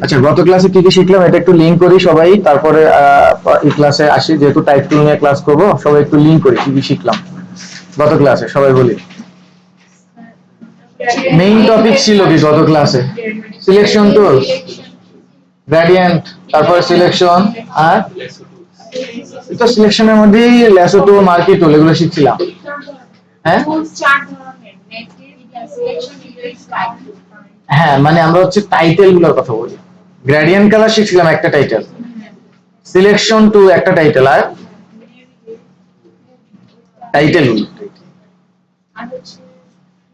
আচ্ছা, গত ক্লাসে কি কি শিখলাম এটা একটু লিঙ্ক করি সবাই, তারপরে এই ক্লাসে আসি। যেহেতু টাইপ 2 নিয়ে ক্লাস করব, সবাই একটু লিঙ্ক করি কি কি শিখলাম গত ক্লাসে, সবাই বলি। মেইন টপিক ছিল কি গত ক্লাসে? সিলেকশন টুল, গ্রেডিয়েন্ট, তারপরে সিলেকশন, আর তো সিলেকশনের মধ্যেই ল্যাসো টুল, মার্কি টুল এগুলো শিখছিলাম। হ্যাঁ হ্যাঁ, মানে আমরা হচ্ছে টাইটেল গুলোর কথা বলি। গ্রেডিয়েন্ট কালার শিখছিলাম একটা টাইটেল, সিলেকশন টু একটা টাইটেল, আর টাইটেল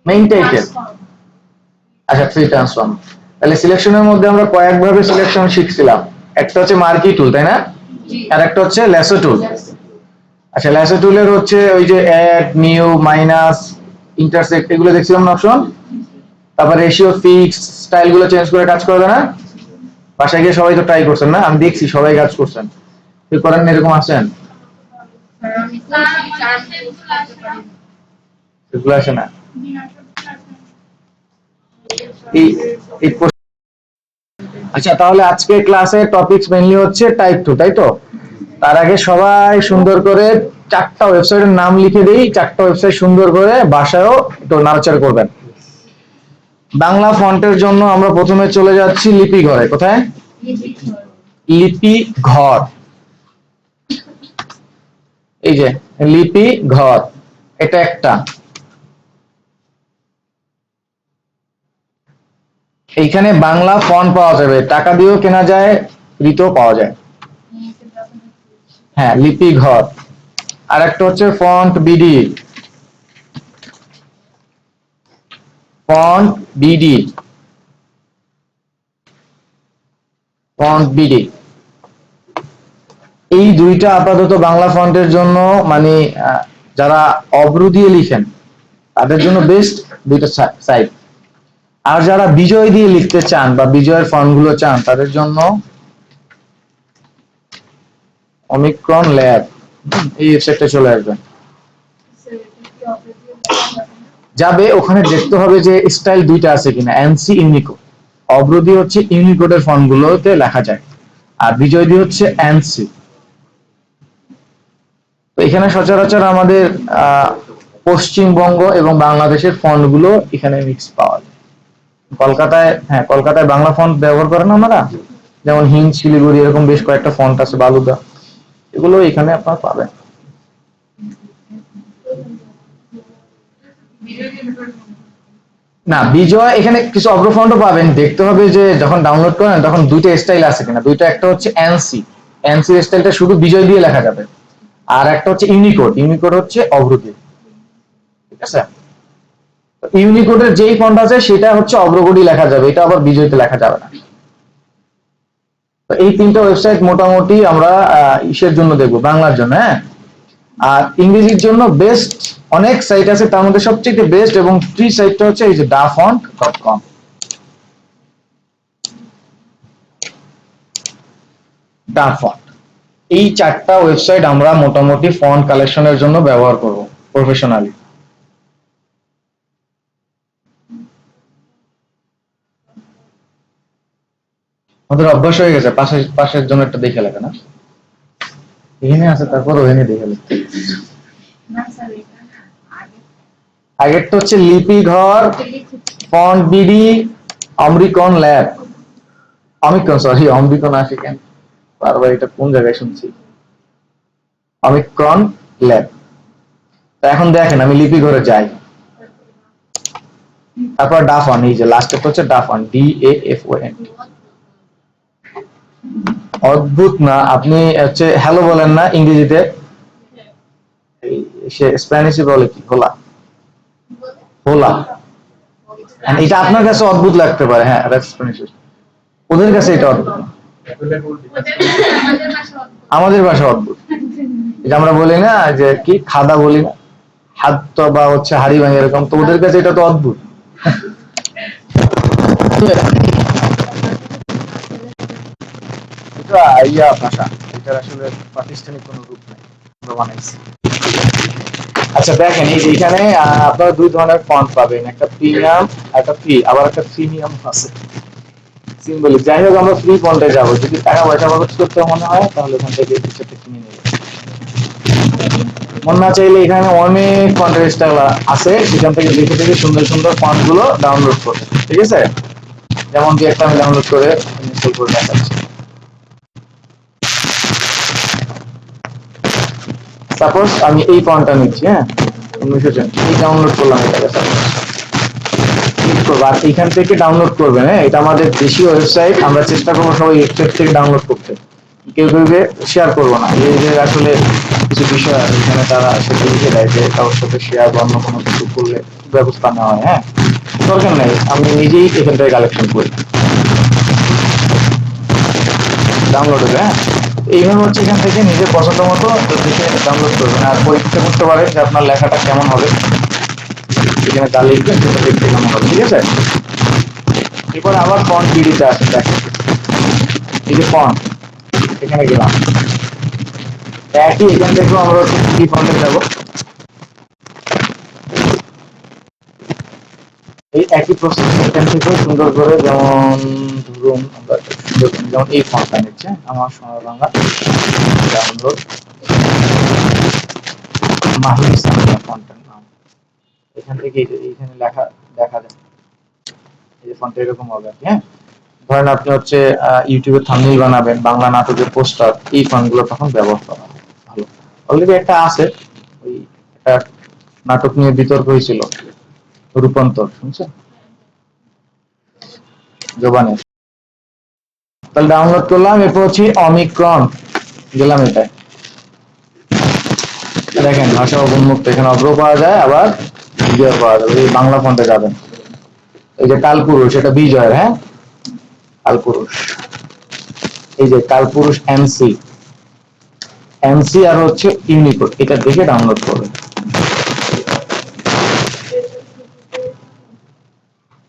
মেইন টাইটেল। আচ্ছা, থ্রি ট্রান্সফর্ম। তাহলে সিলেকশনের মধ্যে আমরা কয়েকভাবে সিলেকশন শিখছিলাম। একটা হচ্ছে মার্কি টুল, তাই না? আর একটা হচ্ছে ল্যাসো টুল। আচ্ছা, ল্যাসো টুলের হচ্ছে ওই যে অ্যাড, নিউ, মাইনাস, ইন্টারসেক্ট এগুলো দেখছিলাম না অপশন। তারপর রেশিও, ফিক্স, স্টাইল গুলো চেঞ্জ করে কাজ করবে না? বাসায় গিয়ে সবাই তো ট্রাই করছেন না? আমি দেখছি সবাই কাজ করছেন। কেউ করেন না এরকম আছেন? এগুলো আসে না। এই এই আচ্ছা, তাহলে আজকে ক্লাসের টপিকস মেইনলি হচ্ছে টাইপ 2, তাই তো? তার আগে সবাই সুন্দর করে 4টা ওয়েবসাইটের নাম লিখে দেই। 4টা ওয়েবসাইট সুন্দর করে বাসায়ও একটু নাড়াচাড়া করবেন। বাংলা ফন্টের জন্য আমরা প্রথমে চলে যাচ্ছি লিপি ঘরে। কোথায়? লিপি ঘর। এই যে লিপি ঘর, এটা একটা। এইখানে বাংলা ফন্ট পাওয়া যাবে, টাকা দিয়েও কেনা যায়, ফ্রিতেও পাওয়া যায়। হ্যাঁ, লিপি ঘর। আর একটা হচ্ছে font BD. Font BD, font BD, এই দুইটা আপাতত বাংলা ফন্টের জন্য, মানে যারা অব্রু দিয়ে লিখেন তাদের জন্য বেস্ট দুইটা সাইট। আর যারা বিজয় দিয়ে লিখতে চান বা বিজয়ের ফন্ট গুলো চান তাদের জন্য অমিক্রন ল্যাব, এই ওয়েবসাইটে চলে আসবেন। যাবে ওখানে দেখতে হবে যে স্টাইল দুইটা আছে কিনা, এনসি, ইউনিকোড। অব্রু দিয়ে হচ্ছে ইউনিকোডের ফন্ট গুলোতে লেখা যায়, আর বিজয় দিয়ে হচ্ছে এনসি। তো এখানে সচরাচর আমাদের পশ্চিমবঙ্গ এবং বাংলাদেশের ফন্ট গুলো এখানে মিক্স পাওয়া যায়। কলকাতায়, হ্যাঁ কলকাতায় বাংলা ফন্ট ব্যবহার করেন আমরা, যেমন হিন্দ, শিলিগুড়ি, এরকম বেশ কয়েকটা ফন্ট আছে, বালুদা, এগুলো এখানে আপনারা পাবেন। না, বিজয় এখানে কিছু অগ্র ফন্টও পাবেন। দেখতে হবে যে যখন ডাউনলোড করেন তখন দুইটা স্টাইল আছে কিনা। দুইটা, একটা হচ্ছে এনসি, এনসি স্টাইলটা শুধু বিজয় দিয়ে লেখা যাবে, আর একটা হচ্ছে ইউনিকোড, ইউনিকোড হচ্ছে অগ্র দিয়ে। ঠিক আছে, ইউনিকোডের যেই ফন্ট আছে সেটা হচ্ছে অগ্রগতি লেখা যাবে, এটা আবার বিজয়তে লেখা যাবে না। তো এই তিনটা ওয়েবসাইট মোটামুটি আমরা ইসের জন্য দেখবো, বাংলার জন্য। হ্যাঁ, আর ইংরেজির জন্য বেস্ট অনেক সাইট আছে, তার মধ্যে সবচেয়ে বেস্ট এবং ফ্রি সাইটটা হচ্ছে এই যে dafont.com। dafont, এই 4টা ওয়েবসাইট আমরা মোটামুটি ফন্ট কালেকশনের জন্য ব্যবহার করব প্রফেশনালি। আমাদের অভ্যাস হয়ে গেছে পাশের পাশের জন্য একটা দেখে লেখা, না এখানে আছে তারপর ওখানে দেখে লেখা। আগেরটা হচ্ছে Lipi Ghor, font BD, Omicron lab, Omicron, sorry Omicron আসে কেন বারবার, এটা কোন জায়গায় শুনছি, অমিক্রন ল্যাব। এখন দেখেন আমি লিপি ঘরে যাই, তারপর ডাফন, এই যে লাস্টেরটা হচ্ছে ডাফন, DAFON। অদ্ভুত না? আপনি হচ্ছে হ্যালো বলেন না ইংরেজিতে, সে স্প্যানিশে বলে কি হোলা, হোলা। এটা আপনার কাছে অদ্ভুত লাগতে পারে, হ্যাঁ স্প্যানিশ, ওদের কাছে এটা অদ্ভুত না, আমাদের ভাষা অদ্ভুত। এটা আমরা বলি না যে কি খাদা বলি না, হাত বা হচ্ছে হাড়ি ভাঙে এরকম, তো ওদের কাছে এটা তো অদ্ভুত। এটা ইয়া ভাষা, এটার আসলে প্রাতিষ্ঠানিক কোনো রূপ নাই, আমরা বানাইছি। আচ্ছা দেখেন, এই যে এখানে আপনারা দুই ধরনের ফন্ট পাবেন, একটা প্রিমিয়াম, একটা ফ্রি, আবার একটা প্রিমিয়াম আছে। সিম্বলিক। যাই হোক, আমরা ফ্রি ফন্টে যাবো। যদি টাকা পয়সা খরচ করতে মনে হয় তাহলে এখান থেকে কিছু একটা কিনে নেবো। মন না চাইলে এখানে অনেক ফন্টের স্টাইল আছে, সেখান থেকে দেখে দেখে সুন্দর সুন্দর ফন্ট গুলো ডাউনলোড করবে। ঠিক আছে, যেমন কি একটা আমি ডাউনলোড করে ইনস্টল করে দেখাচ্ছি। সাপোজ আমি এই ফন্টটা নিচ্ছি, হ্যাঁ 1900 এই ডাউনলোড করলাম এটাকে। ক্লিক করবো আর এখান থেকে ডাউনলোড করবেন। হ্যাঁ, এটা আমাদের দেশীয় ওয়েবসাইট, আমরা চেষ্টা করবো সবাই ওয়েবসাইট থেকে ডাউনলোড করতে। কেউ কেউ শেয়ার করবো না, এই যে আসলে কিছু বিষয় আছে এখানে তারা সেটা লিখে দেয় যে কারোর সাথে শেয়ার বা অন্য কোনো কিছু করলে ব্যবস্থা নেওয়া হয়। হ্যাঁ, দরকার নেই, আমি নিজেই এখান থেকে কালেকশন করি। ডাউনলোড হবে। হ্যাঁ, এইভাবে হচ্ছে এখান থেকে নিজের পছন্দ মতো দেখে ডাউনলোড করবেন আর পরীক্ষা করতে পারেন যে আপনার লেখাটা কেমন হবে। এখানে যা লিখবেন সেটা দেখতে কেমন হবে। ঠিক আছে, এরপর আবার ফন্ট বিডিতে আসে, দেখেন এই যে ফন্ট, এখানে গেলাম একই, এখান থেকেও আমরা হচ্ছে কি ফন্টে যাবো। এই একই প্রসেস এখান থেকে সুন্দর করে, যেমন ধরুন আমরা যেমন এই ফন্টটা নিচ্ছে আমার সোনার বাংলা ডাউনলোড মাহির সামিয়া ফন্টের নাম। এখান থেকে এইখানে লেখা দেখা যায়, এই যে ফন্টটা এরকম হবে আর কি। হ্যাঁ, ধরেন আপনি হচ্ছে ইউটিউবে থাম্বনেইল বানাবেন, বাংলা নাটকের পোস্টার, এই ফন্টগুলো তখন ব্যবহার করা হয়। ভালো, অলরেডি একটা আছে, ওই একটা নাটক নিয়ে বিতর্ক হয়েছিল, রূপান্তর, শুনছেন জোবানে। তাহলে ডাউনলোড করলাম, এরপর হচ্ছে অমিক্রন, গেলাম এটাই। দেখেন ভাষা উন্মুক্ত, এখানে অগ্র পাওয়া যায়, আবার বিজয় পাওয়া যাবে। এই বাংলা ফন্টে যাবেন, এই যে কালপুরুষ, এটা বিজয়ের। হ্যাঁ, কালপুরুষ, এই যে কালপুরুষ এমসি, এমসি আর হচ্ছে ইউনিকোড, এটা দেখে ডাউনলোড করবেন।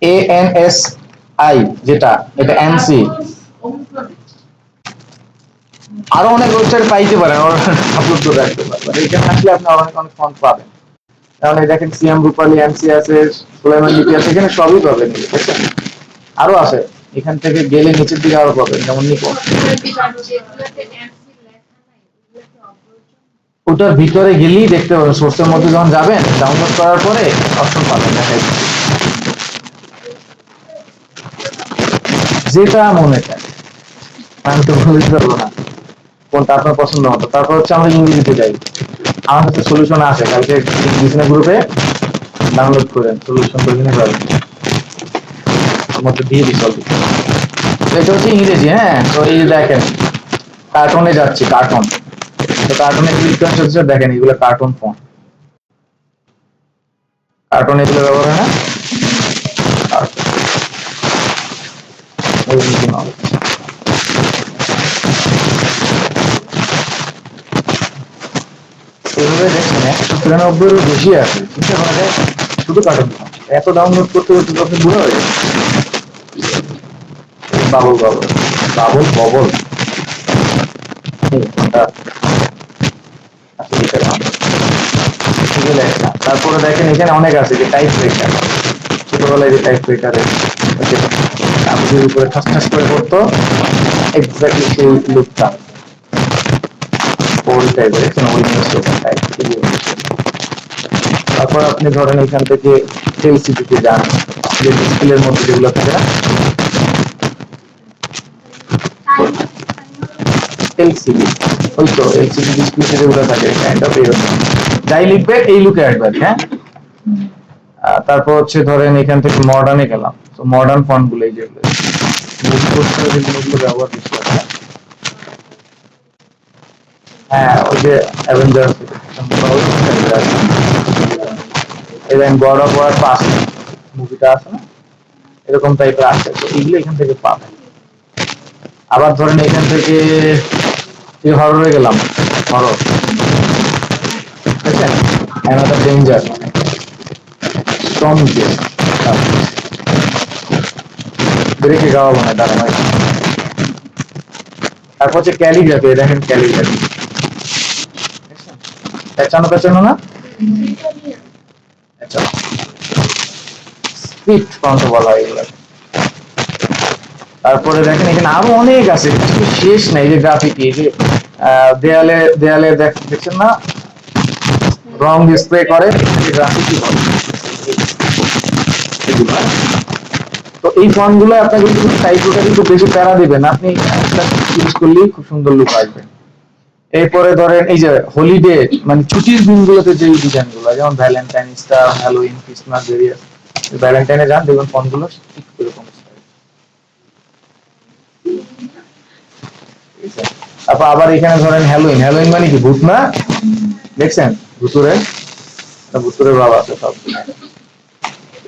ANSI যেটা, এটা এমসি। আরো অনেক ওয়েবসাইট পাইতে পারেন, আপলোড করে রাখতে পারবেন। এখানে আসলে আপনি অনেক অনেক ফন্ট পাবেন। কারণ এই দেখেন সিএম রূপালী, এমসি আছে, সুলাইমান লিপি আছে, এখানে সবই পাবেন। আরো আছে, এখান থেকে গেলে নিচের দিকে আরো পাবেন, যেমন নিকো। ওটার ভিতরে গেলেই দেখতে পাবেন, সোর্সের মধ্যে যখন যাবেন ডাউনলোড করার পরে অপশন পাবেন, দেখাই যেটা মনে চায়। আমি তো বলতে পারবো না কোনটা আপনার পছন্দ মতো। তারপর হচ্ছে আমরা ইংরেজিতে যাই, আমার কাছে সলিউশন আছে, কালকে বিজনেস গ্রুপে ডাউনলোড করেন, সলিউশন করে নিতে পারবেন, ওর মধ্যে দিয়ে দিই সব। এটা হচ্ছে ইংরেজি। হ্যাঁ, তো এই দেখেন কার্টুনে যাচ্ছি, কার্টুন, তো কার্টুনে ক্লিক করেন, দেখেন এগুলো কার্টুন ফোন, কার্টুন এগুলো ব্যবহার হয় না। এইভাবে দেখছেন 193-এরও বেশি আছে, চিন্তা করা যায়, শুধু কার্টুন ফোন। এত ডাউনলোড করতে করতে আপনি বুড়ো হয়ে যাবে। বাবল বাবল বাবল ববল, কোনটা তারপরে দেখেন এখানে অনেক আছে, যে টাইপ রেখার, ছোটবেলায় যে টাইপ রেখারে কাগজের উপরে ঠাস ঠাস করে পড়তো, এক্স্যাক্টলি সেই লুকটা ওই টাইপের, দেখছেন ওই টাইপ। তারপর আপনি ধরেন এখান থেকে এলসিডিতে যান, যে ডিসপ্লের মধ্যে যেগুলো থাকে না, এলসিডি, ওই তো এলসিডি ডিসপ্লেতে যেগুলো থাকে, এটা পেয়ে যাই লিখবে এই লুকে আসবে। হ্যাঁ, তারপর হচ্ছে ধরেন এখান থেকে মডার্নে গেলাম, তো মডার্ন ফন্ট গুলো এই যেগুলো যেগুলো ব্যবহার বেশি হয়। হ্যাঁ, ওই যে অ্যাভেঞ্জার্স, এবং গড অফ ওয়ার পাস মুভিটা আছে না, এরকম টাইপের আছে, তো এইগুলো এখান থেকে পাবেন। আবার ধরেন এখান থেকে হররে গেলাম, হরর, বুঝছেন, অ্যানাদার ডেঞ্জার, স্ট্রং গেম, ব্রেকে গাওয়াবো না, দাঁড়ানো। তারপর হচ্ছে ক্যালিগ্রাফি, দেখেন ক্যালিগ্রাফি, পেঁচানো পেঁচানো না, স্ক্রিপ্ট ফন্ট বলা হয় এগুলো। তারপরে দেখেন এখানে আরো অনেক আছে, কিছু শেষ নাই। যে গ্রাফিক, এই যে দেয়ালে দেয়ালে দেখছেন না রং ডিসপ্লে করে, গ্রাফিকই বলে এগুলো, হ্যাঁ? তো এই ফন্ট গুলো আপনাকে কিন্তু টাইপটা কিন্তু বেশি প্যারা দিবেন, আপনি ইউজ করলেই খুব সুন্দর লুক আসবে। এরপরে ধরেন এই যে হলিডে, মানে ছুটির দিনগুলোতে যে ডিজাইন গুলো, যেমন ভ্যালেন্টাইন্স টা, হ্যালোইন, ক্রিসমাস, ভেরিয়াস। ভ্যালেন্টাইনে যান, দেখবেন ফন্ট গুলো ঠিক এরকম style। তারপর আবার এখানে ধরেন হ্যালোইন, হ্যালোইন মানে কি ভূত না, দেখছেন ভুতুরে, ভুতুরে ভাব আছে সব।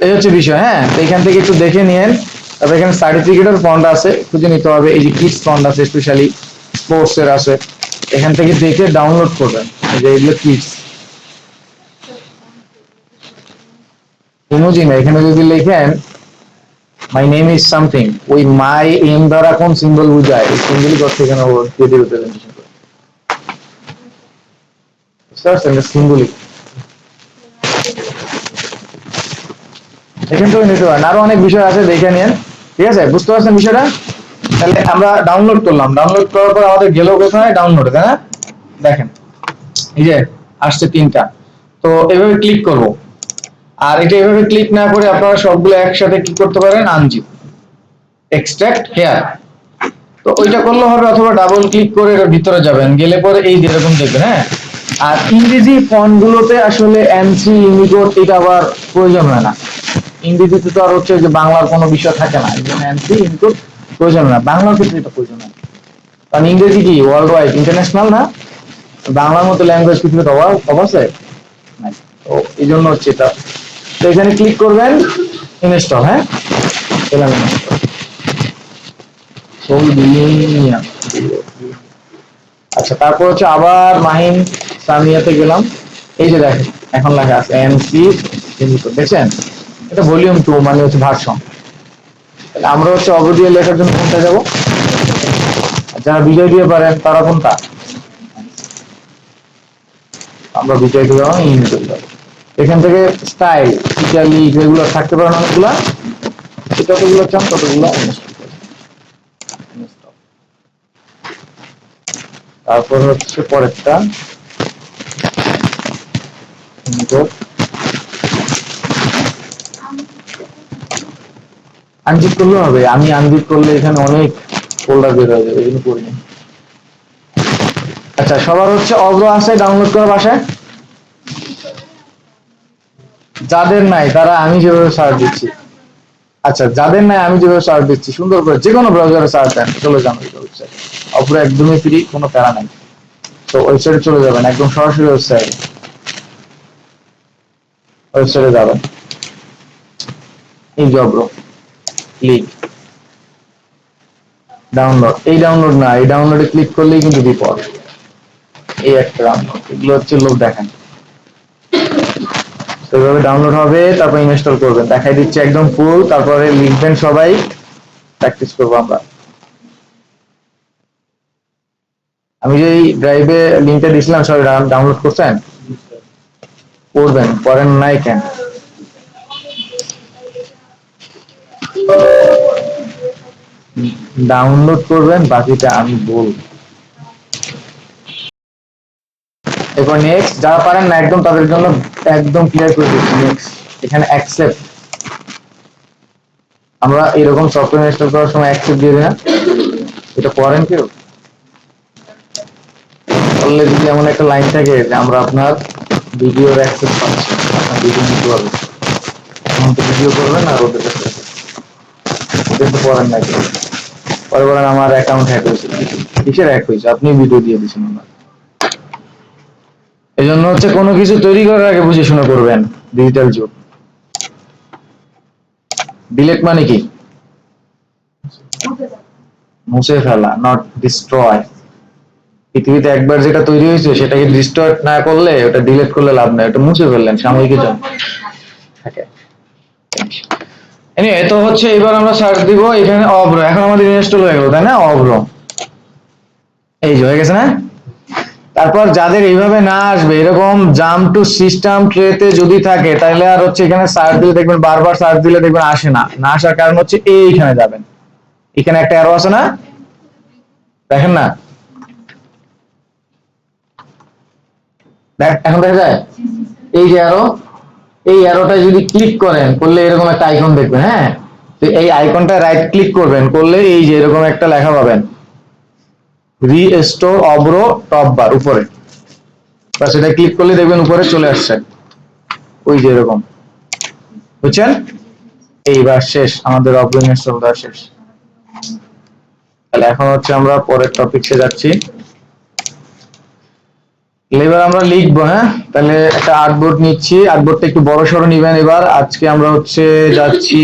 এই হচ্ছে বিষয়, হ্যাঁ। তো এখান থেকে একটু দেখে নিয়েন। তারপর এখানে সার্টিফিকেটের ফন্ড আছে, খুঁজে নিতে হবে। এই যে কিডস ফন্ড আছে, স্পেশালি স্পোর্টস এর আছে, এখান থেকে দেখে ডাউনলোড করবেন। এই যে এগুলো কিডস ইমোজি না, এখানে যদি লেখেন মাই নেম ইজ সামথিং, ওই মাই এম দ্বারা কোন সিম্বল বোঝায়, এই সিম্বলই করতে এখানে ও দিয়ে রিপ্রেজেন্টেশন করে, বুঝতে পারছেন? সিম্বলিক এখান থেকে নিতে পারেন। আরো অনেক বিষয় আছে, দেখে নিন। ঠিক আছে, বুঝতে পারছেন বিষয়টা? তাহলে আমরা ডাউনলোড করলাম, ডাউনলোড করার পর আমাদের গেল কোথায়, ডাউনলোড, তাই না? দেখেন এই যে আসছে তিনটা, তো এভাবে ক্লিক করব। আর এটা এভাবে ক্লিক না করে আপনারা সবগুলো একসাথে কি করতে পারেন, আনজিপ, এক্সট্রাক্ট হেয়ার। তো ওইটা করলে হবে, অথবা ডাবল ক্লিক করে এর ভিতরে যাবেন, গেলে পরে এই যে এরকম দেখবেন, হ্যাঁ। আর ইংরেজি ফন্ট গুলোতে আসলে এমসি, ইউনিকোড এটা আবার প্রয়োজন হয় না। ইংরেজিতে তো আর হচ্ছে যে বাংলার কোনো বিষয় থাকে না, এই জন্য এমসি, ইউনিকোড প্রয়োজন হয় না। বাংলার ক্ষেত্রে এটা প্রয়োজন হয়, কারণ ইংরেজি কি ওয়ার্ল্ড ওয়াইড, ইন্টারন্যাশনাল না। বাংলার মতো ল্যাঙ্গুয়েজ পৃথিবীতে অবশ্যই নাই। তো এই জন্য হচ্ছে এটা। তো এখানে ক্লিক করবেন, ইনস্টল, হ্যাঁ, এলাম ইনস্টল। আচ্ছা, তারপর হচ্ছে আবার মাহিম সামিয়াতে গেলাম। এই যে দেখেন এখন লেখা আছে এমসি, দেখছেন? এটা ভলিউম 2, মানে হচ্ছে ভার্সন। আমরা হচ্ছে অবধি লেখার জন্য কোনটা যাব? যারা বিজয় দিয়ে পারেন তারা কোনটা? আমরা বিজয় দিয়ে যাবো, ইংলিশ যাবো। এখান থেকে স্টাইল, ইটালি, যেগুলো থাকতে পারেন অনেকগুলা, যতগুলো চান ততগুলো। তারপর হচ্ছে পরেরটা আনজিপ করলে হবে। আমি আনজিপ করলে এখানে অনেক ফোল্ডার বের হয়ে যাবে, এই জন্য করিনি। আচ্ছা, সবার হচ্ছে অগ্র আছে ডাউনলোড করা বাসায়? যাদের নাই তারা আমি যেভাবে সার্চ দিচ্ছি, আচ্ছা যাদের নাই আমি যেভাবে সার্চ দিচ্ছি, সুন্দর করে যে কোনো ব্রাউজারে সার্চ দেন, চলে যান ওই ওয়েবসাইট। অগ্র একদমই ফ্রি, কোনো প্যারা নাই। তো ওয়েবসাইটে চলে যাবেন, একদম সরাসরি ওয়েবসাইটে যাবেন। এই যে অগ্র, ক্লিক, ডাউনলোড। এই ডাউনলোড না, এই ডাউনলোডে ক্লিক করলেই কিন্তু বিপদ। এই একটা ডাউনলোড, এগুলো হচ্ছে লোক দেখেন। তো এইভাবে ডাউনলোড হবে, তারপর ইনস্টল করবেন। দেখাই দিচ্ছে একদম ফুল, তারপরে লিখবেন সবাই, প্র্যাকটিস করবো আমরা। আমি যে ড্রাইভে লিঙ্কটা দিয়েছিলাম, সবাই ডাউনলোড করছেন? করবেন, করেন নাই কেন? ডাউনলোড করবেন, বাকিটা আমি বলবো। এরপর নেক্সট, যারা পারেন না একদম তাদের জন্য একদম ক্লিয়ার করে দিচ্ছি। নেক্সট, এখানে অ্যাকসেপ্ট। আমরা এরকম সফটওয়্যার ইনস্টল করার সময় অ্যাকসেপ্ট দিয়ে দিই না? এটা করেন কেউ? করলে যদি এমন একটা লাইন থাকে যে আমরা আপনার ভিডিওর অ্যাক্সেস পাচ্ছি, আপনার ভিডিও নিতে পারবেন, তখন তো ভিডিও করবেন আর ওদের কাছে ওদের তো করেন না কেউ। পরে বলেন আমার অ্যাকাউন্ট হ্যাক হয়েছে। কিসের হ্যাক হয়েছে? আপনি ভিডিও দিয়ে দিয়েছেন ওনার। এই জন্য হচ্ছে কোনো কিছু তৈরি করার আগে বুঝে শুনে করবেন। ডিজিটাল যুগ। ডিলেট মানে কি? মুছে ফেলা, নট ডিস্ট্রয়। পৃথিবীতে একবার যেটা তৈরি হয়েছে সেটাকে ডিস্ট্রয় না করলে, ওটা ডিলিট করলে লাভ নাই, ওটা মুছে ফেললেন সাময়িকের জন্য থাকে। এনিওয়ে, তো হচ্ছে এবার আমরা সার্চ দিব এখানে অব্র। এখন আমাদের ইনস্টল হয়ে গেল, তাই না? অব্র এই যে হয়ে গেছে না? তারপর যাদের এইভাবে না আসবে, এরকম জাম্প টু সিস্টেম ট্রেতে যদি থাকে, তাহলে আর হচ্ছে এখানে সার্চ দিলে দেখবেন, বারবার সার্চ দিলে দেখবেন আসে না। না আসার কারণ হচ্ছে এইখানে যাবেন, এখানে একটা অ্যারো আছে না, দেখেন না, এখন দেখা যায় এই যে অ্যারো, এই অ্যারোটা যদি ক্লিক করেন করলে এরকম একটা আইকন দেখবেন। হ্যাঁ, তো এই আইকনটা রাইট ক্লিক করবেন করলে এই যে এরকম একটা লেখা পাবেন, রিস্টোর অব্র টপ বার উপরে, বাস এটা ক্লিক করলে দেখবেন উপরে চলে আসছে ওই যে এরকম, বুঝছেন? এইবার শেষ, আমাদের অব্র ইনস্টল দেওয়া শেষ। তাহলে এখন হচ্ছে আমরা পরের টপিকে যাচ্ছি। এবার আমরা লিখবো। হ্যাঁ, তাহলে একটা আর্টবোর্ড নিচ্ছি, আর্টবোর্ডটা একটু বড় সড়ো নিবেন। এবার আজকে আমরা হচ্ছে যাচ্ছি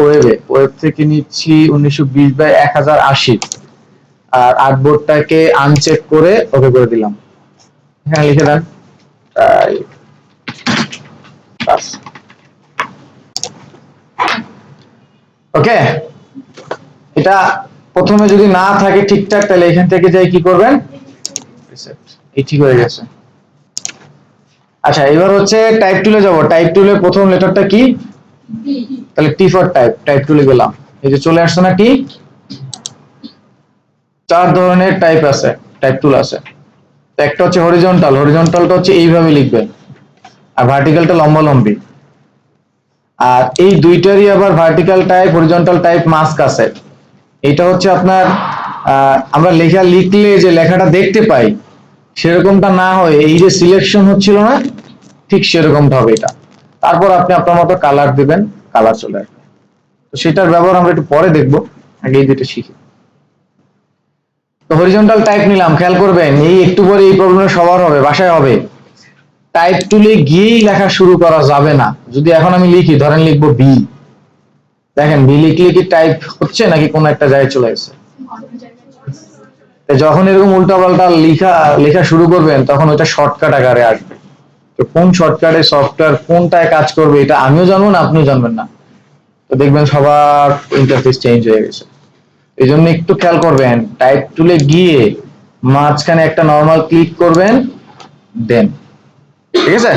ওয়েবে, ওয়েব থেকে নিচ্ছি 1920x1080, আর আর্টবোর্ডটাকে আনচেক করে ওকে করে দিলাম। হ্যাঁ, লিখে দেন। ওকে, এটা প্রথমে যদি না থাকে ঠিকঠাক তাহলে এখান থেকে যাই কি করবেন, এই ঠিক হয়ে গেছে। আচ্ছা, এবার হচ্ছে টাইপ টুলে যাব। টাইপ টুলে প্রথম লেটারটা কি, তাহলে টি ফর টাইপ, টাইপ টুলে গেলাম, এই যে চলে আসছে না টি। 4 ধরনের টাইপ আছে, টাইপ টুল আছে। একটা হচ্ছে হরিজন্টাল, হরিজন্টালটা হচ্ছে এইভাবে লিখবেন, আর ভার্টিক্যালটা লম্বালম্বি। আর এই দুইটারই আবার vertical type horizontal type mask আছে। এটা হচ্ছে আপনার আমরা লেখা লিখলে যে লেখাটা দেখতে পাই সেরকমটা না হয়, এই যে সিলেকশন হচ্ছিল না ঠিক সেরকমটা হবে এটা। তারপর আপনি আপনার মতো কালার দিবেন, কালার চলে আসবে। তো সেটার ব্যবহার আমরা একটু পরে দেখবো, আগে এই দুটো শিখি। তো হরিজন্টাল টাইপ নিলাম, খেয়াল করবেন এই একটু পরে এই প্রবলেম সবার হবে, বাসায় হবে। টাইপ টুলে গিয়েই লেখা শুরু করা যাবে না। যদি এখন আমি লিখি, ধরেন লিখবো বি, দেখেন বি লিখলে কি টাইপ হচ্ছে নাকি কোন একটা জায়গায় চলে আসছে? যখন এরকম উল্টা পাল্টা লেখা লেখা শুরু করবেন তখন ওইটা শর্টকাট আকারে আসবে। তো কোন শর্টকাটে সফটওয়্যার কোনটায় কাজ করবে এটা আমিও জানবো না, আপনিও জানবেন না। তো দেখবেন সবার ইন্টারফেস চেঞ্জ হয়ে গেছে। এই জন্য একটু খেয়াল করবেন, টাইপ টুলে গিয়ে মাঝখানে একটা নর্মাল ক্লিক করবেন, দেন। ঠিক আছে?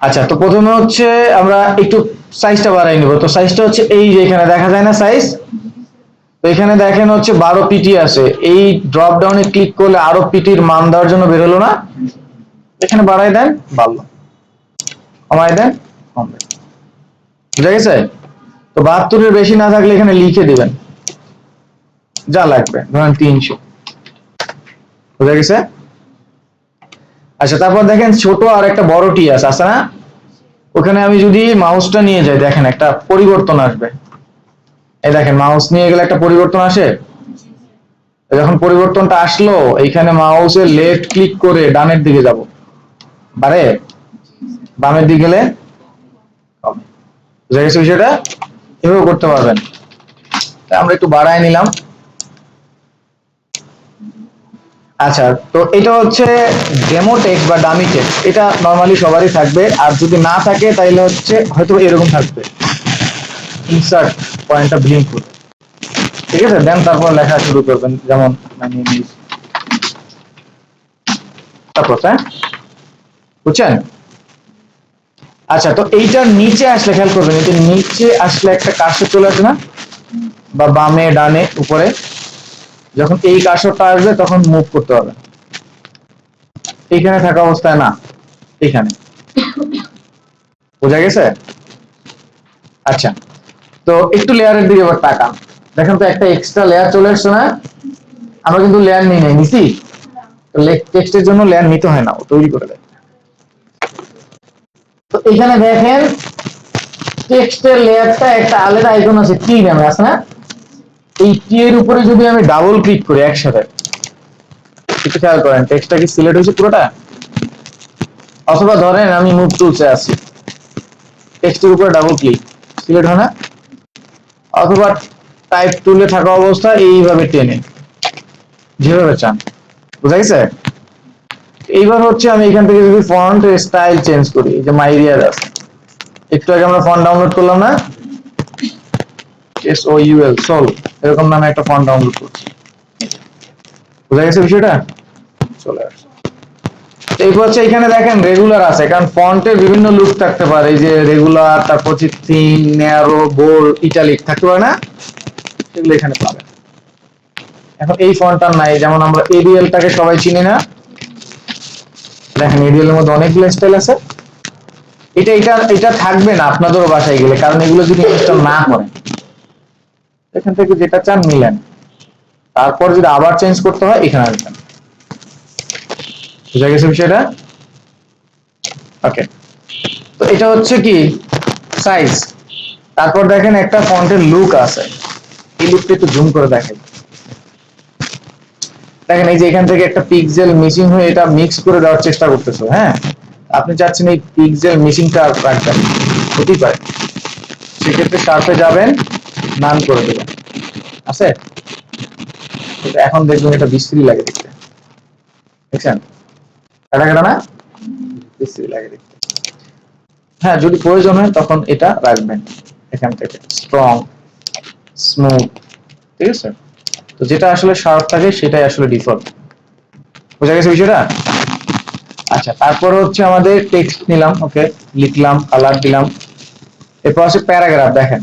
আচ্ছা, তো প্রথমে হচ্ছে আমরা একটু সাইজটা বাড়াই নিব। তো সাইজটা হচ্ছে এই যে এখানে দেখা যায় না সাইজ, তো এখানে দেখেন হচ্ছে 12 পিটি আছে। এই ড্রপ ডাউনে ক্লিক করলে আরো পিটির মান দেওয়ার জন্য বের হলো না, এখানে বাড়াই দেন, বাড়লো, কমাই দেন, কমবে। বুঝা গেছে? তো 72 বেশি না থাকলে এখানে লিখে দিবেন যা লাগবে, ধরেন 300। বুঝা গেছে? আচ্ছা, তারপর দেখেন ছোট আর একটা বড় টি আছে না, ওখানে আমি যদি মাউসটা নিয়ে যাই দেখেন একটা পরিবর্তন আসবে। এই দেখেন মাউস নিয়ে গেলে একটা পরিবর্তন আসে। যখন পরিবর্তনটা আসলো এইখানে মাউসের লেফট ক্লিক করে ডানের দিকে যাব, বাড়ে, বামের দিকে গেলে কমে। বুঝা গেছে বিষয়টা? এভাবে করতে পারবেন। আমরা একটু বাড়ায় নিলাম। আচ্ছা, তো এটা হচ্ছে ডেমো টেক্সট বা ডামি টেক্সট, এটা নরমালি সবারই থাকবে। আর যদি না থাকে তাহলে হচ্ছে হয়তো এরকম থাকবে, ইনসার্ট পয়েন্টটা ব্লিঙ্ক করে। ঠিক আছে, দেন তারপর লেখা শুরু করবেন, যেমন মানে তারপর, হ্যাঁ, বুঝছেন? আচ্ছা, তো এইটার নিচে আসলে খেয়াল করবেন, এটা নিচে আসলে একটা কার্সর চলে আসে না, বা বামে ডানে উপরে, যখন এই কার্সরটা আসবে তখন মুভ করতে হবে। এইখানে থাকা অবস্থায় না, এইখানে। বোঝা গেছে? আচ্ছা, তো একটু লেয়ারের দিকে এবার তাকান, দেখেন তো একটা এক্সট্রা লেয়ার চলে আসছে না। আমরা কিন্তু লেয়ার নিই নাই, নিছি? টেক্সটের জন্য লেয়ার নিতে হয় না, ও তৈরি করে দেয়। তো এখানে দেখেন টেক্সটের লেয়ারটা একটা আলাদা আইকন আছে, টি নামে আছে না, এই টি এর উপরে যদি আমি ডাবল ক্লিক করি একসাথে, একটু খেয়াল করেন টেক্সটটা কি সিলেক্ট হয়েছে পুরোটা, অথবা ধরেন আমি মুভ টুলসে আছি, টেক্সটের উপরে ডাবল ক্লিক, সিলেক্ট হয় না, অথবা টাইপ টুলে থাকা অবস্থায় এইভাবে টেনে যেভাবে চান। বুঝা গেছে? এইবার হচ্ছে আমি এখান থেকে যদি ফন্ট স্টাইল চেঞ্জ করি, এই যে মাই এরিয়ার আছে, একটু আগে আমরা ফন্ট ডাউনলোড করলাম না, SOUL সোল এরকম নামে একটা ফন্ট ডাউনলোড করছি। বুঝা গেছে বিষয়টা? চলে আসছে। এই হচ্ছে এখানে দেখেন রেগুলার আছে, কারণ ফন্টের বিভিন্ন লুক থাকতে পারে, এই যে রেগুলার, তারপর হচ্ছে থিন, ন্যারো, বোল্ড, ইটালিক থাকতে পারে না। সেগুলো এখানে পাবেন। এখন এই ফন্টটা নাই, যেমন আমরা এরিয়ালটাকে সবাই চিনি না, দেখেন এরিয়ালের মধ্যে অনেকগুলো স্টাইল আছে। এটা এটা এটা থাকবে না আপনাদেরও বাসায় গেলে, কারণ এগুলো যদি ইনস্টল না করেন, এখান থেকে যেটা চান নিলেন, তারপর যদি আবার চেঞ্জ করতে হয় এখানে আসবেন। বুঝা গেছে বিষয়টা? ওকে, তো এটা হচ্ছে কি সাইজ। তারপর দেখেন একটা ফন্টের লুক আছে, এই লুকটা একটু জুম করে দেখেন। দেখেন এই যে এখান থেকে একটা পিক্সেল মিসিং হয়ে এটা মিক্স করে দেওয়ার চেষ্টা করতেছে। হ্যাঁ, আপনি চাচ্ছেন এই পিক্সেল মিসিংটা রাখবেন, হতেই পারে, সেক্ষেত্রে শার্পে যাবেন, নান করে দেবেন। আছে, এখন দেখবেন এটা বিশ্রী লাগে দেখতে, দেখছেন কাটা কাটা না, বিশ্রী লাগে দেখতে। হ্যাঁ, যদি প্রয়োজন হয় তখন এটা রাখবেন এখান থেকে, স্ট্রং, স্মুথ, ঠিক আছে। তো যেটা আসলে শার্প থাকে সেটাই আসলে ডিফল্ট। বোঝা গেছে বিষয়টা? আচ্ছা, তারপর হচ্ছে আমাদের টেক্সট নিলাম, ওকে, লিখলাম, কালার দিলাম। এরপর আছে প্যারাগ্রাফ। দেখেন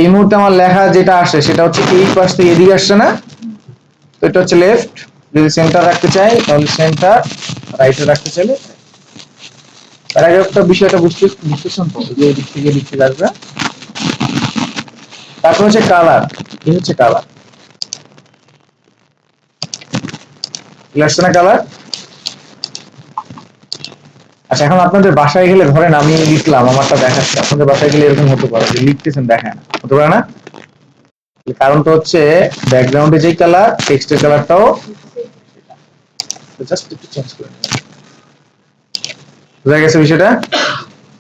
এই মুহূর্তে আমার লেখা যেটা আসে সেটা হচ্ছে এই পাশ থেকে এদিকে আসছে না, তো এটা হচ্ছে লেফট। যদি সেন্টার রাখতে চাই তাহলে সেন্টার, রাইটে রাখতে চাইলে প্যারাগ্রাফটা বিষয়টা বুঝতেছেন তো, যে এদিক থেকে এদিক থেকে আসবে। তারপর হচ্ছে কালার, এই হচ্ছে কালার, আসছে না কালার। আচ্ছা, এখন আপনাদের বাসায় গেলে ধরেন আমি লিখলাম, আমারটা দেখাচ্ছে, আপনাদের বাসায় গেলে এরকম হতে পারে যে লিখতেছেন দেখেন, হতে পারে না? কারণটা হচ্ছে ব্যাকগ্রাউন্ডে যে কালার, টেক্সটের কালারটাও জাস্ট একটু চেঞ্জ করে নিলাম। বুঝা গেছে বিষয়টা?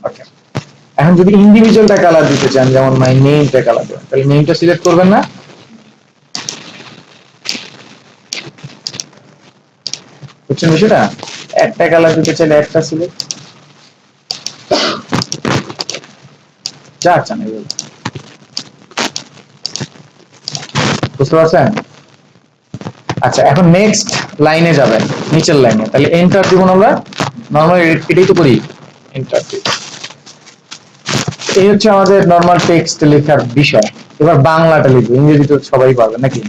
ওকে, এখন যদি ইন্ডিভিজুয়ালটা কালার দিতে চান, যেমন মাই নেমটা কালার দেবেন, তাহলে নেমটা সিলেক্ট করবেন না, বুঝছেন বিষয়টা? একটা কালার দিতে চাইলে একটা সিলেক্ট, যা চান এগুলো। বুঝতে পারছেন? আচ্ছা, এখন নেক্সট লাইনে যাবেন, নিচের লাইনে, তাহলে এন্টার দিব আমরা, নরমালি এটাই তো করি, এন্টার দিব। এই হচ্ছে আমাদের নরমাল টেক্সট লেখার বিষয়। এবার বাংলাটা লিখবো, ইংরেজি তো সবাই পারবে নাকি,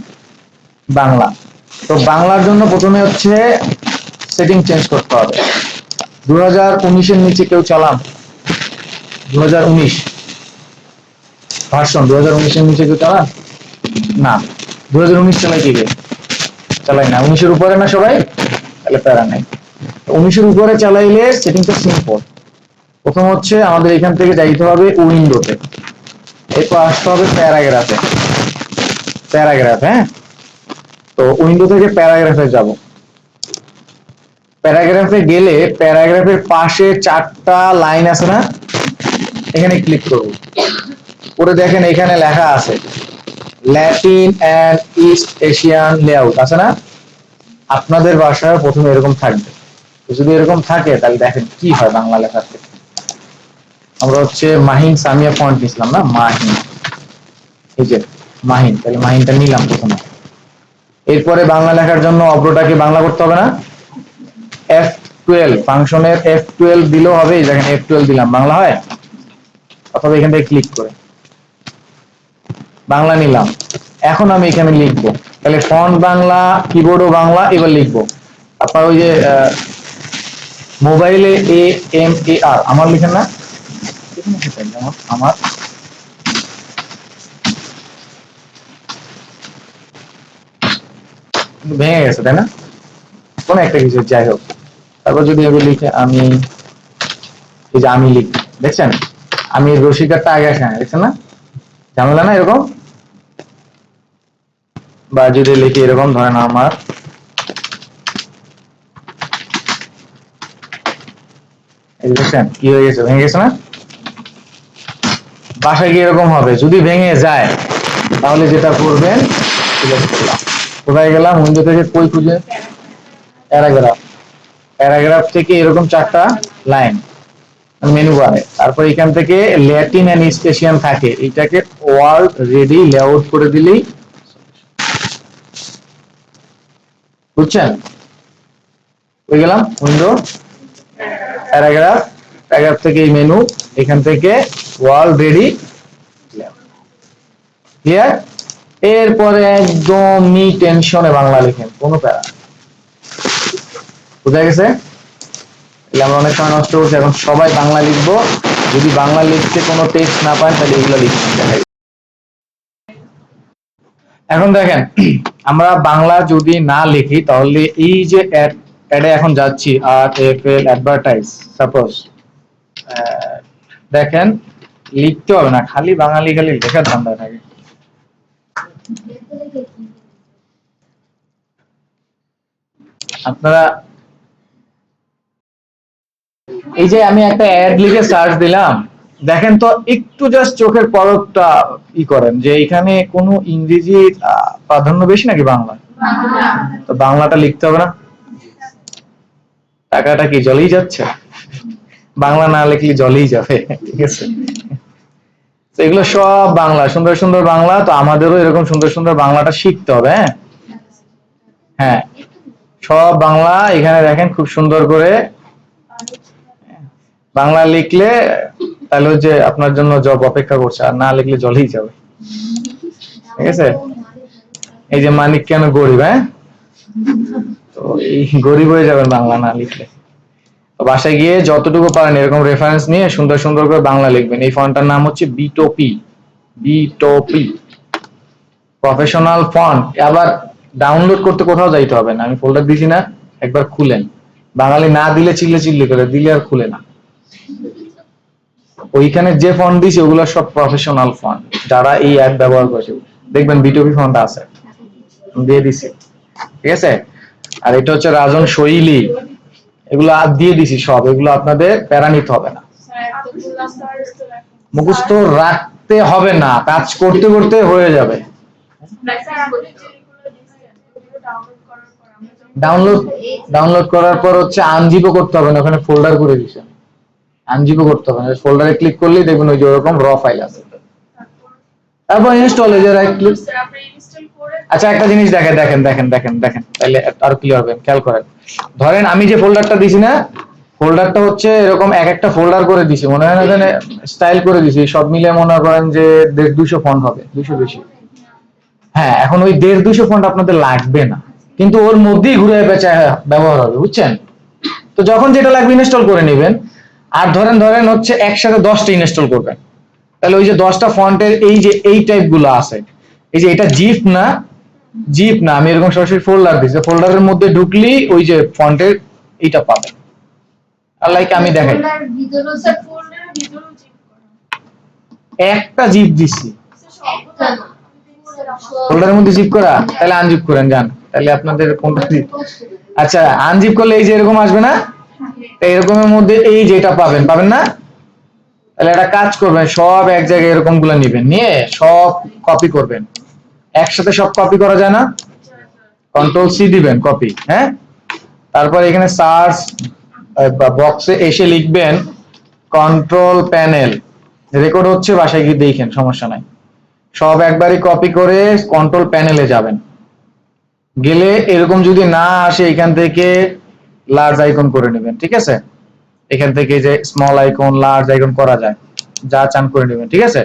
বাংলা। তো বাংলার জন্য প্রথমে হচ্ছে সেটিং চেঞ্জ করতে হবে। 2019-এর নিচে কেউ চালান? 2019 ভার্সন, 2019-এর নিচে কেউ চালান না? 2019 চালাই কি রে? চালাই না। 19-এর উপরে না সবাই? তাহলে প্যারা নাই। 19-এর উপরে চালাইলে সেটিংটা সিম্পল। প্রথম হচ্ছে আমাদের এখান থেকে যাইতে হবে উইন্ডোতে, এরপর আসতে হবে প্যারাগ্রাফে। প্যারাগ্রাফ, হ্যাঁ, তো উইন্ডো থেকে প্যারাগ্রাফে যাব। প্যারাগ্রাফে গেলে প্যারাগ্রাফের পাশে 4টা লাইন আছে না, এখানে ক্লিক করব। পরে দেখেন এখানে লেখা আছে Latin and east Asian layout, আছে না? আপনাদের ভাষায় প্রথমে এরকম থাকবে। যদি এরকম থাকে তাহলে দেখেন কি হয় বাংলা লেখার ক্ষেত্রে। আমরা হচ্ছে মাহিন সামিয়া ফন্ট নিছিলাম না, মাহিন, এই যে মাহিন, তাহলে মাহিনটা নিলাম প্রথমে। এরপরে বাংলা লেখার জন্য অব্রটাকে বাংলা করতে হবে না, F12 ফাংশনের F12 দিলেও হবে, দেখেন F12 দিলাম, বাংলা হয়। অথবা এখান থেকে ক্লিক করে বাংলা নিলাম। এখন আমি এখানে লিখবো, তাহলে ফন্ট বাংলা, কিবোর্ডও বাংলা। এবার লিখবো আপনার ওই যে মোবাইলে AMAR, আমার লিখেন না, আমার ভেঙে গেছে তাই না, কোন একটা কিছু, যাই হোক। তারপর যদি এগুলো লিখে আমি, এই যে আমি লিখি, দেখছেন আমি রসিকারটা আগে আসে না, দেখছেন না, ঝামেলা না এরকম। বা যদি লিখি এরকম, ধরেন আমার, এই দেখছেন কি হয়ে গেছে, ভেঙে গেছে না। বাসায় গিয়ে এরকম হবে, যদি ভেঙে যায় তাহলে যেটা করবেন, কোথায় গেলাম, উইন্ডো থেকে কই খুঁজে, প্যারাগ্রাফ, প্যারাগ্রাফ থেকে এরকম 4টা লাইন মেনু বারে, তারপর এখান থেকে ল্যাটিন এন্ড ইস্ট এশিয়ান থাকে, এটাকে ওয়ার্ল্ড রেডি লেআউট করে দিলেই, বুঝছেন? হয়ে গেলাম উইন্ডো, প্যারাগ্রাফ, প্যারাগ্রাফ থেকে এই মেনু, এখান থেকে ওয়ার্ল্ড রেডি, ক্লিয়ার? এরপরে একদমই টেনশনে বাংলা লিখেন, কোনো প্যারা। বুঝা গেছে? আমরা অনেক সময় নষ্ট করছি, এখন সবাই বাংলা লিখবো। যদি বাংলা লিখতে কোনো টেক্সট না পান তাহলে এগুলো লিখবেন, দেখাই। এখন দেখেন, আমরা বাংলা যদি না লিখি তাহলে এই যে অ্যাডে এখন যাচ্ছি, RFL অ্যাডভার্টাইজ, সাপোজ দেখেন লিখতে হবে না, খালি বাঙালি খালি লেখার ধান্দা থাকে। আপনারা এই যে আমি একটা অ্যাড লিখে সার্চ দিলাম, দেখেন তো একটু জাস্ট চোখের পলকটা ই করেন যে এখানে কোনো ইংরেজি প্রাধান্য বেশি নাকি বাংলা? তো বাংলাটা লিখতে হবে না? টাকাটা কি জলেই যাচ্ছে? বাংলা না লিখলে জলেই যাবে, ঠিক আছে? তো এগুলো সব বাংলা, সুন্দর সুন্দর বাংলা। তো আমাদেরও এরকম সুন্দর সুন্দর বাংলাটা শিখতে হবে। হ্যাঁ হ্যাঁ, সব বাংলা এখানে দেখেন খুব সুন্দর করে বাংলা লিখলে তাহলে যে আপনার জন্য জব অপেক্ষা করছে, আর না লিখলে জলেই যাবে, ঠিক আছে? এই যে মানিক কেন গরিব, হ্যাঁ, তো এই গরিব হয়ে যাবেন বাংলা না লিখলে। বাসায় গিয়ে যতটুকু পারেন এরকম রেফারেন্স নিয়ে সুন্দর সুন্দর করে বাংলা লিখবেন। এই ফন্টটার নাম হচ্ছে বিটোপি, বিটোপি প্রফেশনাল ফন্ট। আবার ডাউনলোড করতে কোথাও যাইতে হবে না, আমি ফোল্ডার দিছি না, একবার খুলেন। বাঙালি না দিলে চিল্লে চিল্লি করে, দিলে আর খুলে না। ওইখানে যে ফন্ট দিছি ওগুলো সব প্রফেশনাল ফন্ট, যারা এই অ্যাপ ব্যবহার করছে দেখবেন বিটোপি ফন্ট আছে, দিয়ে দিছি, ঠিক আছে? আর এটা হচ্ছে রাজন শৈলী, এগুলো আর দিয়ে দিছি সব, এগুলো আপনাদের প্যারা নিতে হবে না, মুখস্থ রাখতে হবে না, কাজ করতে করতে হয়ে যাবে। ডাউনলোড ডাউনলোড করার পর হচ্ছে আনজিপও করতে হবে না, ওখানে ফোল্ডার করে দিছে, আনজিপও করতে হবে না, ফোল্ডারে ক্লিক করলেই দেখবেন ওই যে ওরকম র ফাইল আছে। তারপর ইনস্টল, এই যে রাইট ক্লিক। আচ্ছা একটা জিনিস দেখেন দেখেন দেখেন দেখেন দেখেন, তাহলে আরো ক্লিয়ার হবে, খেয়াল করেন। ধরেন আমি যে ফোল্ডারটা দিছি না, ফোল্ডারটা হচ্ছে এরকম এক একটা ফোল্ডার করে দিছি, মনে হয় না এখানে স্টাইল করে দিছি, সব মিলে মনে করেন যে 150-200 ফন্ট হবে, 200 বেশি। হ্যাঁ, এখন ওই 150-200 ফন্ট আপনাদের লাগবে না, কিন্তু ওর মধ্যেই ঘুরে পেঁচা ব্যবহার হবে, বুঝছেন? তো যখন যেটা লাগবে ইনস্টল করে নেবেন। আর ধরেন ধরেন হচ্ছে একসাথে 10টা ইনস্টল করবেন, তাহলে ওই যে 10টা ফন্টের এই যে এই টাইপ গুলো আছে, এই যে এটা জিপ না, জিপ না, আমি এরকম সরাসরি ফোল্ডার দিছি, ফোল্ডারের মধ্যে ঢুকলি ওই যে ফন্টের এইটা পাবেন। আর লাইক আমি দেখাই, একটা জিপ দিছি, ফোল্ডারের মধ্যে জিপ করা, তাহলে আনজিপ করেন যান, তাহলে আপনাদের কোনটা জিপ? আচ্ছা আনজিপ করলে এই যে এরকম আসবে না, এরকমের মধ্যে এই যেটা পাবেন, পাবেন না? তাহলে একটা কাজ করবেন, সব এক জায়গায় এরকম গুলো নিবেন, নিয়ে সব কপি করবেন। একসাথে সব কপি করা যায় না? কন্ট্রোল-C দিবেন, কপি, হ্যাঁ। তারপর এখানে সার্চ বক্সে এসে লিখবেন কন্ট্রোল প্যানেল, রেকর্ড হচ্ছে, বাসায় গিয়ে দেখেন, সমস্যা নাই। সব একবারই কপি করে কন্ট্রোল প্যানেলে যাবেন, গেলে এরকম যদি না আসে এখান থেকে লার্জ আইকন করে নেবেন, ঠিক আছে? এখান থেকে যে স্মল আইকন, লার্জ আইকন করা যায়, যা চান করে নেবেন, ঠিক আছে?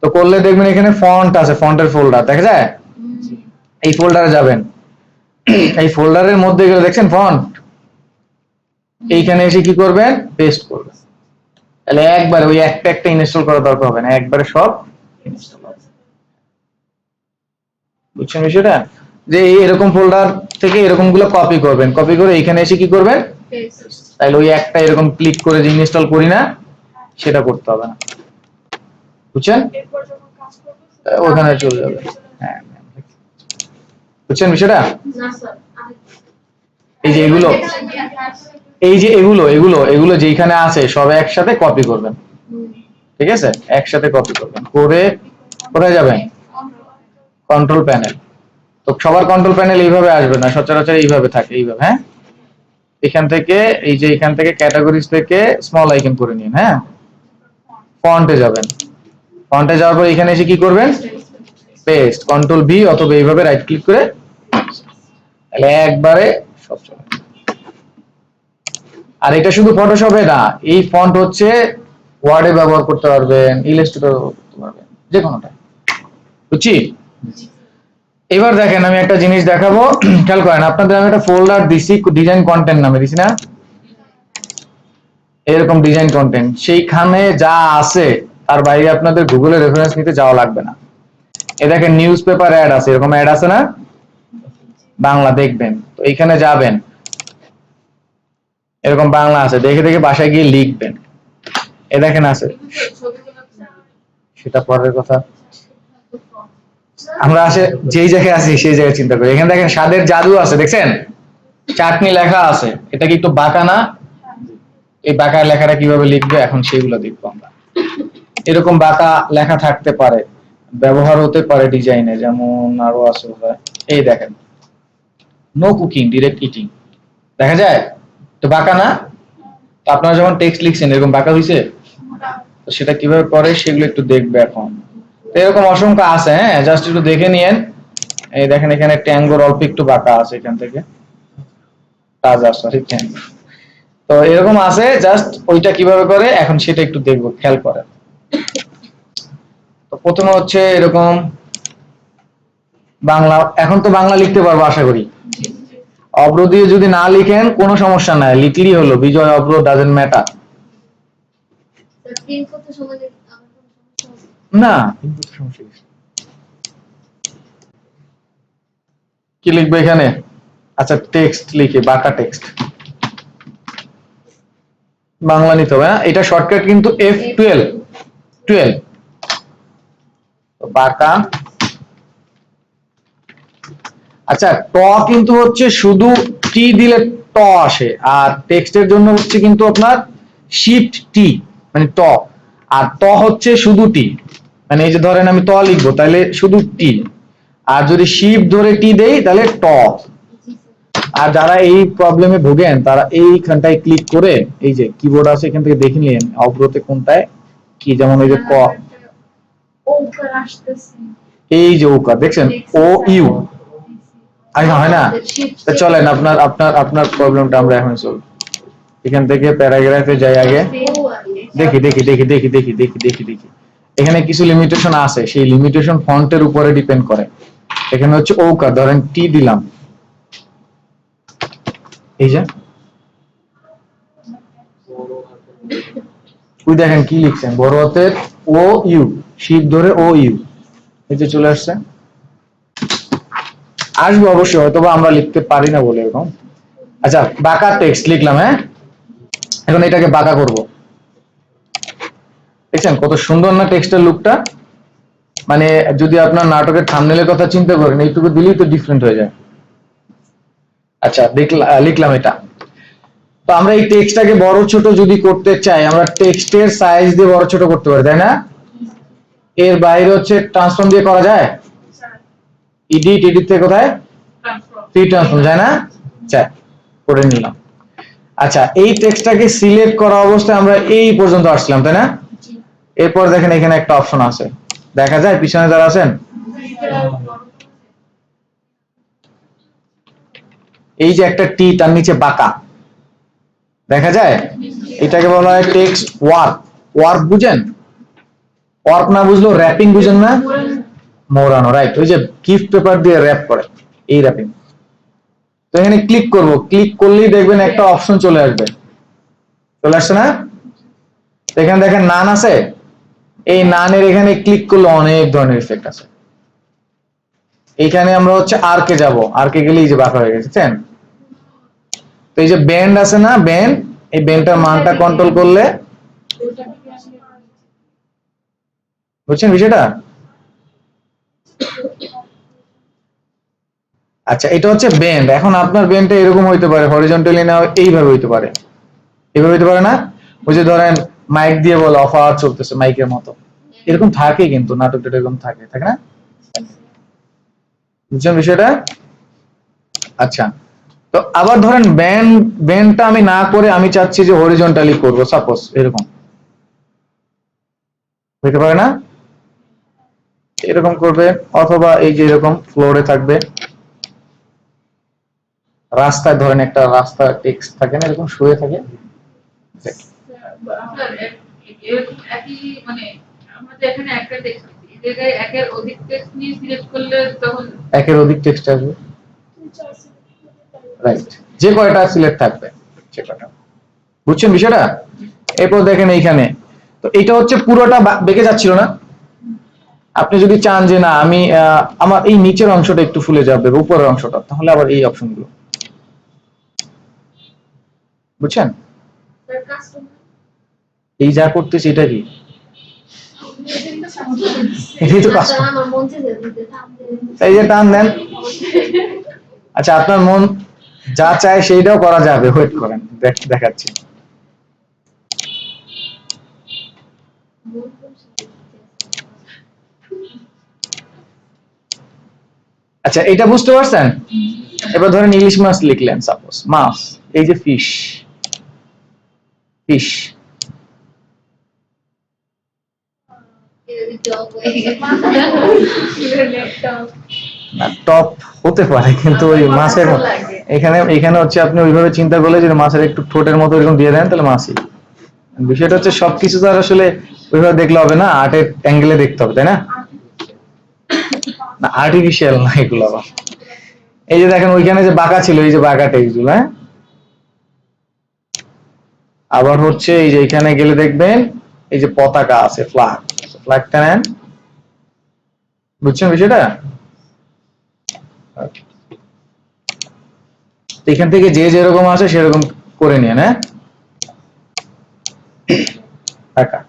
তো করলে দেখবেন এখানে ফন্ট আছে, ফন্টের ফোল্ডার দেখা যায়, এই ফোল্ডারে যাবেন। এই ফোল্ডারের মধ্যে গেলে দেখছেন ফন্ট, এইখানে এসে কি করবেন, পেস্ট করবেন। তাহলে একবার ওই একটা একটা ইনস্টল করার দরকার হবে না, একবারে সব ইনস্টল হবে। বুঝছেন বিষয়টা? যে এরকম ফোল্ডার থেকে এরকম গুলো কপি করবেন, কপি করে এখানে এসে কি করবেন, তাহলে ওই একটা এরকম ক্লিক করে যে ইনস্টল করি না সেটা করতে হবে না, বুঝছেন? ওখানে চলে যাবে। হ্যাঁ, বুঝছেন বিষয়টা? এই যে এগুলো, এই যে এগুলো এগুলো এগুলো যেখানে আছে সব একসাথে কপি করবেন, ঠিক আছে? একসাথে কপি করবেন, করে কোথায় যাবেন, কন্ট্রোল প্যানেল। তো সবার কন্ট্রোল প্যানেল এইভাবে আসবে না, সচরাচর এইভাবে থাকে, এইভাবে, হ্যাঁ। এখান থেকে এই যে এখান থেকে ক্যাটাগরিজ থেকে স্মল আইকন করে নিন, হ্যাঁ। ফন্টে যাবেন, ফন্টে যাওয়ার পর এখানে এসে কি করবেন, পেস্ট, কন্ট্রোল-V অথবা এইভাবে রাইট ক্লিক করে, তাহলে একবারে সব চলে। আর এটা শুধু ফটোশপে না, এই ফন্ট হচ্ছে ওয়ার্ডে ব্যবহার করতে পারবেন, ইলাস্ট্রেটর ব্যবহার করতে পারবেন, যে কোনোটা, বুঝছি? এবার দেখেন আমি একটা জিনিস দেখাবো, খেয়াল করেন, আপনাদের আমি একটা ফোল্ডার দিছি ডিজাইন কন্টেন্ট নামে, দিছি না? এরকম ডিজাইন কন্টেন্ট, সেইখানে যা আছে তার বাইরে আপনাদের গুগলে রেফারেন্স নিতে যাওয়া লাগবে না। এ দেখেন নিউজ পেপার অ্যাড আছে, এরকম অ্যাড আছে না বাংলা, দেখবেন তো এইখানে যাবেন, এরকম বাংলা আছে, দেখে দেখে বাসায় গিয়ে লিখবেন। এ দেখেন আছে, সেটা পরের কথা, আমরা আসে যেই জায়গায় আছি সেই জায়গায় চিন্তা করি। এখানে দেখেন স্বাদের জাদু আছে, দেখছেন চাটনি লেখা আছে, এটা কি একটু বাঁকা না? এই বাঁকা লেখাটা কিভাবে লিখবে এখন সেগুলো দেখবো আমরা। এরকম বাঁকা লেখা থাকতে পারে, ব্যবহার হতে পারে ডিজাইনে, যেমন আরো আছে, এই দেখেন নো কুকিং ডিরেক্ট ইটিং, দেখা যায় তো বাঁকা না? তো আপনারা যখন টেক্সট লিখছেন এরকম বাঁকা হয়েছে, তো সেটা কিভাবে করে সেগুলো একটু দেখবে এখন। তো এরকম অসংখ্য আছে, হ্যাঁ জাস্ট একটু দেখে নিয়েন। এই দেখেন এখানে ট্যাঙ্গোর অল্প একটু বাঁকা আছে এখান থেকে, তাজা সরি ট্যাঙ্গো, তো এরকম আছে, জাস্ট ওইটা কিভাবে করে এখন সেটা একটু দেখবো, খেয়াল করেন। তো প্রথমে হচ্ছে এরকম বাংলা, এখন তো বাংলা লিখতে পারবো আশা করি। অব্র দিয়ে যদি না লিখেন কোনো সমস্যা নাই, লিখলেই হলো, বিজয় অব্র ডাজন্ট ম্যাটার। না কি লিখবে এখানে? আচ্ছা টেক্সট লিখে, বাঁকা টেক্সট বাংলা নিতে হবে, হ্যাঁ এটা শর্টকাট কিন্তু F12 12, বাঁকা। আচ্ছা ট কিন্তু হচ্ছে শুধু টি দিলে ট আসে, আর টেক্সটের জন্য হচ্ছে কিন্তু আপনার শিফট টি মানে ট, আর ট হচ্ছে শুধু টি, মানে এই যে ধরেন আমি ট লিখবো তাহলে শুধু টি, আর যদি শিফট ধরে টি দেই তাহলে ট। আর যারা এই প্রবলেমে ভোগেন তারা এইখানটায় ক্লিক করে, এই যে কিবোর্ড আছে এখান থেকে দেখে নিলেন অগ্রতে কোনটায় কি, যেমন এই যে ক, এই যে ওকার দেখছেন ও ইউ, আচ্ছা হয় না, চলেন আপনার আপনার আপনার প্রবলেমটা আমরা এখন সলভ। এখান থেকে প্যারাগ্রাফে যাই আগে, দেখি দেখি দেখি দেখি দেখি দেখি দেখি দেখি এখানে কিছু লিমিটেশন আছে, সেই লিমিটেশন ফন্টের উপরে ডিপেন্ড করে। এখানে হচ্ছে ওকার, ধরেন টি দিলাম, এই যে ওই দেখেন কি লিখছেন, বড় হাতের ও ইউ, শিপ ধরে ও ইউ, এই যে চলে আসছে। আসবে অবশ্যই, হয়তো বা আমরা লিখতে পারি না বলে এরকম। আচ্ছা বাঁকা টেক্সট লিখলাম, হ্যাঁ এখন এটাকে বাঁকা করব, দেখছেন কত সুন্দর না টেক্সটের লুকটা? মানে যদি আপনার নাটকের থাম্বনেলের কথা চিন্তা করেন এইটুকু দিলেই তো ডিফারেন্ট হয়ে যায়। আচ্ছা লিখলাম এটা, তো আমরা এই টেক্সটটাকে বড় ছোট যদি করতে চাই আমরা টেক্সটের সাইজ দিয়ে বড় ছোট করতে পারি, তাই না? এর বাইরে হচ্ছে ট্রান্সফর্ম দিয়ে করা যায়, এডিট এডিট থেকে কোথায় ফ্রি ট্রান্সফর্ম যায় না, চাই করে নিলাম। আচ্ছা এই টেক্সটটাকে সিলেক্ট করা অবস্থায় আমরা এই পর্যন্ত আসলাম, তাই না? এরপর দেখেন এখানে একটা অপশন আছে, দেখা যায় পিছনে যারা আছেন, এই যে একটা টি তার নিচে বাঁকা দেখা যায়, এটাকে বলা হয় টেক্সট ওয়ার্ক। ওয়ার্ক বুঝেন? ওয়ার্ক না বুঝলেও র্যাপিং বুঝেন না, মোড়ানো, রাইট, ওই যে গিফট পেপার দিয়ে র্যাপ করে, এই র্যাপিং। তো এখানে ক্লিক করব, ক্লিক করলেই দেখবেন একটা অপশন চলে আসবে, চলে আসছে না? এখানে দেখেন নান আছে, এই নানের এখানে ক্লিক করলে অনেক ধরনের ইফেক্ট আছে। এইখানে আমরা হচ্ছে আরকে যাব, আরকে গেলেই যে বাঁকা হয়ে গেছে, বুঝছেন? তো এই যে ব্যান্ড আছে না, ব্যান্ড, এই ব্যান্ডটার মানটা কন্ট্রোল করলে, বুঝছেন বিষয়টা? আচ্ছা এটা হচ্ছে ব্যান্ড, এখন আপনার ব্যান্ডটা এরকম হইতে পারে, হরিজন্টালি না এইভাবে হইতে পারে, এইভাবে হইতে পারে না? ওই যে ধরেন মাইক দিয়ে বলে অফার চলতেছে মাইকের মতো, এরকম থাকে কিন্তু নাটকটা এরকম থাকে, থাকে না? বুঝছেন বিষয়টা? আচ্ছা তো আবার ধরেন ব্যান্ড, ব্যান্ডটা আমি না করে আমি চাচ্ছি যে হরিজন্টালি করব, সাপোজ এরকম হইতে পারে না? এরকম করবে, অথবা এই যে এরকম ফ্লোরে থাকবে, রাস্তায় ধরেন একটা রাস্তা টেক্সট থাকে না এরকম শুয়ে থাকে, একই মানে আমাদের এখানে একটা টেক্সট এই জায়গায় একের অধিক টেক্সট নিয়ে সিলেক্ট করলে তখন একের অধিক টেক্সট আসবে, রাইট, যে কয়টা সিলেক্ট থাকবে সে কয়টা। বুঝছেন বিষয়টা? এরপর দেখেন এইখানে, তো এটা হচ্ছে পুরোটা বেঁকে যাচ্ছিল না। আপনি যদি চান যে না আমি আমার এই নিচের অংশটা একটু ফুলে যাবে, উপরের অংশটা, তাহলে আবার এই অপশনগুলো, বুঝছেন? এই যা করতেছি এটা কি, এটাই তো কাজ। এই যে টান দেন, আচ্ছা আপনার মন যা চায় সেইটাও করা যাবে, ওয়েট করেন দেখাচ্ছি। আচ্ছা এটা বুঝতে পারছেন? এবার ধরেন ইলিশ মাছ লিখলেন, সাপোজ মাছ, এই যে ফিশ, ফিশ, না টপ হতে পারে, কিন্তু ওই মাছের এখানে এখানে হচ্ছে আপনি ওইভাবে চিন্তা করলে যে মাছের একটু ঠোঁটের মতো এরকম দিয়ে দেন তাহলে মাছই। বিষয়টা হচ্ছে সবকিছু তো আর আসলে ওইভাবে দেখলে হবে না, আর্টের অ্যাঙ্গেলে দেখতে হবে, তাই না? না আর্টিফিশিয়াল না এগুলো আবার। এই যে দেখেন ওইখানে যে বাঁকা ছিল, এই যে বাঁকা টেক্সটগুলো, হ্যাঁ, আবার হচ্ছে এই যে এখানে গেলে দেখবেন এই যে পতাকা আছে, ফ্ল্যাগ, ফ্ল্যাগটা নেন, বুঝছেন বিষয়টা? এখান থেকে যে যেরকম আছে সেরকম করে নিয়ে, হ্যাঁ, টাকা,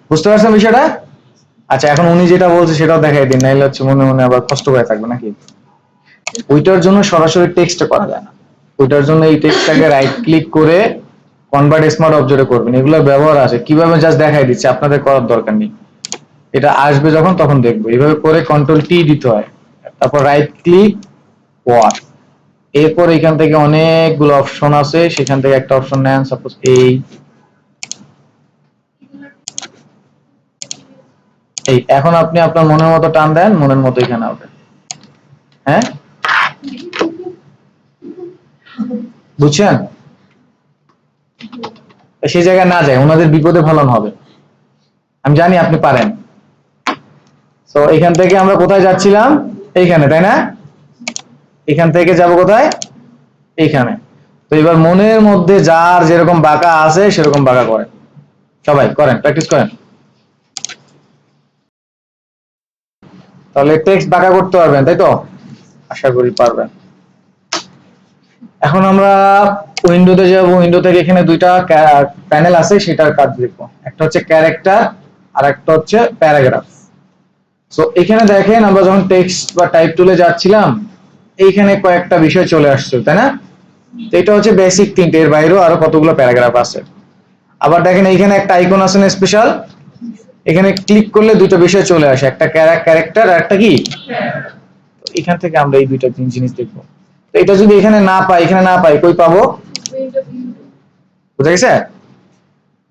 বুঝতে পারছেন বিষয়টা? আচ্ছা এখন উনি যেটা বলছে সেটাও দেখাই দিন, নাইলে হচ্ছে মনে মনে আবার কষ্ট হয়ে থাকবে নাকি। ওইটার জন্য সরাসরি টেক্সট করা যায় না, ওইটার জন্য এই টেক্সটটাকে রাইট ক্লিক করে কনভার্ট স্মার্ট অবজেক্টে করবেন, এগুলোর ব্যবহার আছে, কিভাবে জাস্ট দেখাই দিচ্ছি, আপনাদের করার দরকার নেই, এটা আসবে যখন তখন দেখবো। এইভাবে করে কন্ট্রোল টি দিতে হয়, তারপর রাইট ক্লিক ওয়ার্ড, এরপর এখান থেকে অনেকগুলো অপশন আছে, সেখান থেকে একটা অপশন নেন, সাপোজ এই এই এখন আপনি আপনার মনের মতো টান দেন, মনের মতো এখানে হবে, হ্যাঁ, বুঝছেন? সেই জায়গায় না যায়, ওনাদের বিপদে ফলন হবে, আমি জানি আপনি পারেন। তো এখান থেকে আমরা কোথায় যাচ্ছিলাম? এইখানে, তাই না? এখান থেকে যাব কোথায়? এইখানে। তো এবার মনের মধ্যে যার যেরকম বাঁকা আছে সেরকম বাঁকা করেন, সবাই করেন, প্র্যাকটিস করেন, তাহলে টেক্সট বাঁকা করতে পারবেন, তাই তো? আশা করি পারবেন। এখন আমরা উইন্ডোতে যাব, উইন্ডো থেকে এখানে দুইটা প্যানেল আছে, সেটার কাজ দেখবো, একটা হচ্ছে ক্যারেক্টার আর একটা হচ্ছে প্যারাগ্রাফ। সো এখানে দেখেন আমরা যখন টেক্সট বা টাইপ টুলে যাচ্ছিলাম, এইখানে কয়েকটা বিষয় চলে আসছে, তাই না? এটা হচ্ছে বেসিক তিনটে, এর বাইরেও আরো কতগুলো প্যারাগ্রাফ আছে। আবার দেখেন এইখানে একটা আইকন আছে না স্পেশাল, এখানে ক্লিক করলে দুটো বিষয় চলে আসে, একটা ক্যারেক্টার আর একটা কি, এখান থেকে আমরা এই দুইটা জিনিস দেখবো। তো এটা যদি এখানে না পাই, এখানে না পাই, কই পাবো? বুঝা গেছে?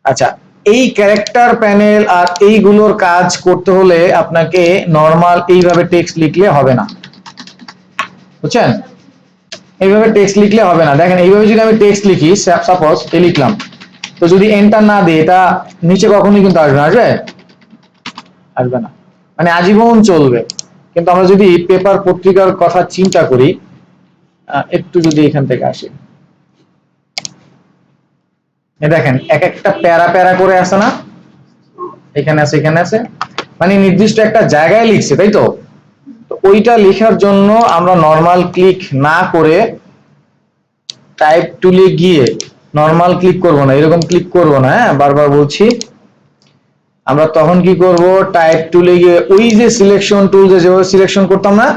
আচ্ছা এই ক্যারেক্টার প্যানেল আর এইগুলোর কাজ করতে হলে আপনাকে নরমাল এইভাবে টেক্সট লিখলে হবে না, বুঝছেন? এইভাবে টেক্সট লিখলে হবে না। দেখেন এইভাবে যদি আমি টেক্সট লিখি, সাপোজ এ লিখলাম, তো যদি এন্টার না দিই এটা নিচে কখনোই কিন্তু আসবে না, আসবে? আসবে না, মানে আজীবন চলবে। কিন্তু আমরা যদি পেপার পত্রিকার কথা চিন্তা করি, একটু যদি এখান থেকে আসি, দেখেন এক একটা প্যারা প্যারা করে আছে না, এখানে আছে এখানে আছে, মানে নির্দিষ্ট একটা জায়গায় লিখছে, তাই তো? তো ওইটা লেখার জন্য আমরা নরমাল ক্লিক না করে টাইপ টুলে গিয়ে নরমাল ক্লিক করব না, এরকম ক্লিক করব না, হ্যাঁ বারবার বলছি। আমরা তখন কি করব, টাইপ টুলে গিয়ে ওই যে সিলেকশন টুলস যেভাবে সিলেকশন করতাম না,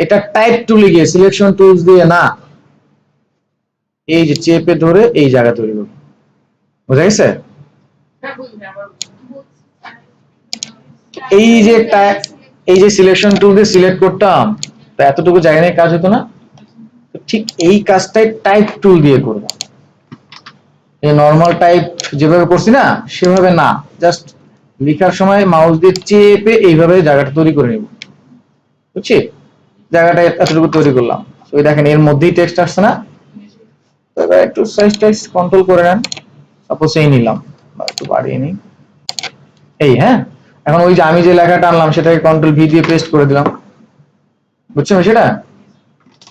এটা টাইপ টুলে গিয়ে সিলেকশন টুলস দিয়ে না, এই যে চেপে ধরে এই জায়গা তৈরি করব, বুঝা গেছে? এই যে সিলেকশন টুল দিয়ে সিলেক্ট করতাম, তো এতটুকু জায়গা নিয়ে কাজ হতো না, ঠিক এই কাজটাই টাইপ টুল দিয়ে করব। এই নরমাল টাইপ যেভাবে করছি না সেভাবে না, জাস্ট লেখার সময় মাউস দিয়ে চেপে এইভাবে জায়গাটা তৈরি করে নেব, বুঝছি? জায়গাটা এতটুকু তৈরি করলাম, ওই দেখেন এর মধ্যেই টেক্সট আসছে না। তো এবার একটু সাইজ টাইজ কন্ট্রোল করে নেন, সাপোজ এই নিলাম, একটু বাড়িয়ে নিই, এই, হ্যাঁ। এখন ওই যে আমি যে লেখাটা আনলাম সেটাকে কন্ট্রোল ভি দিয়ে পেস্ট করে দিলাম, বুঝছেন সেটা?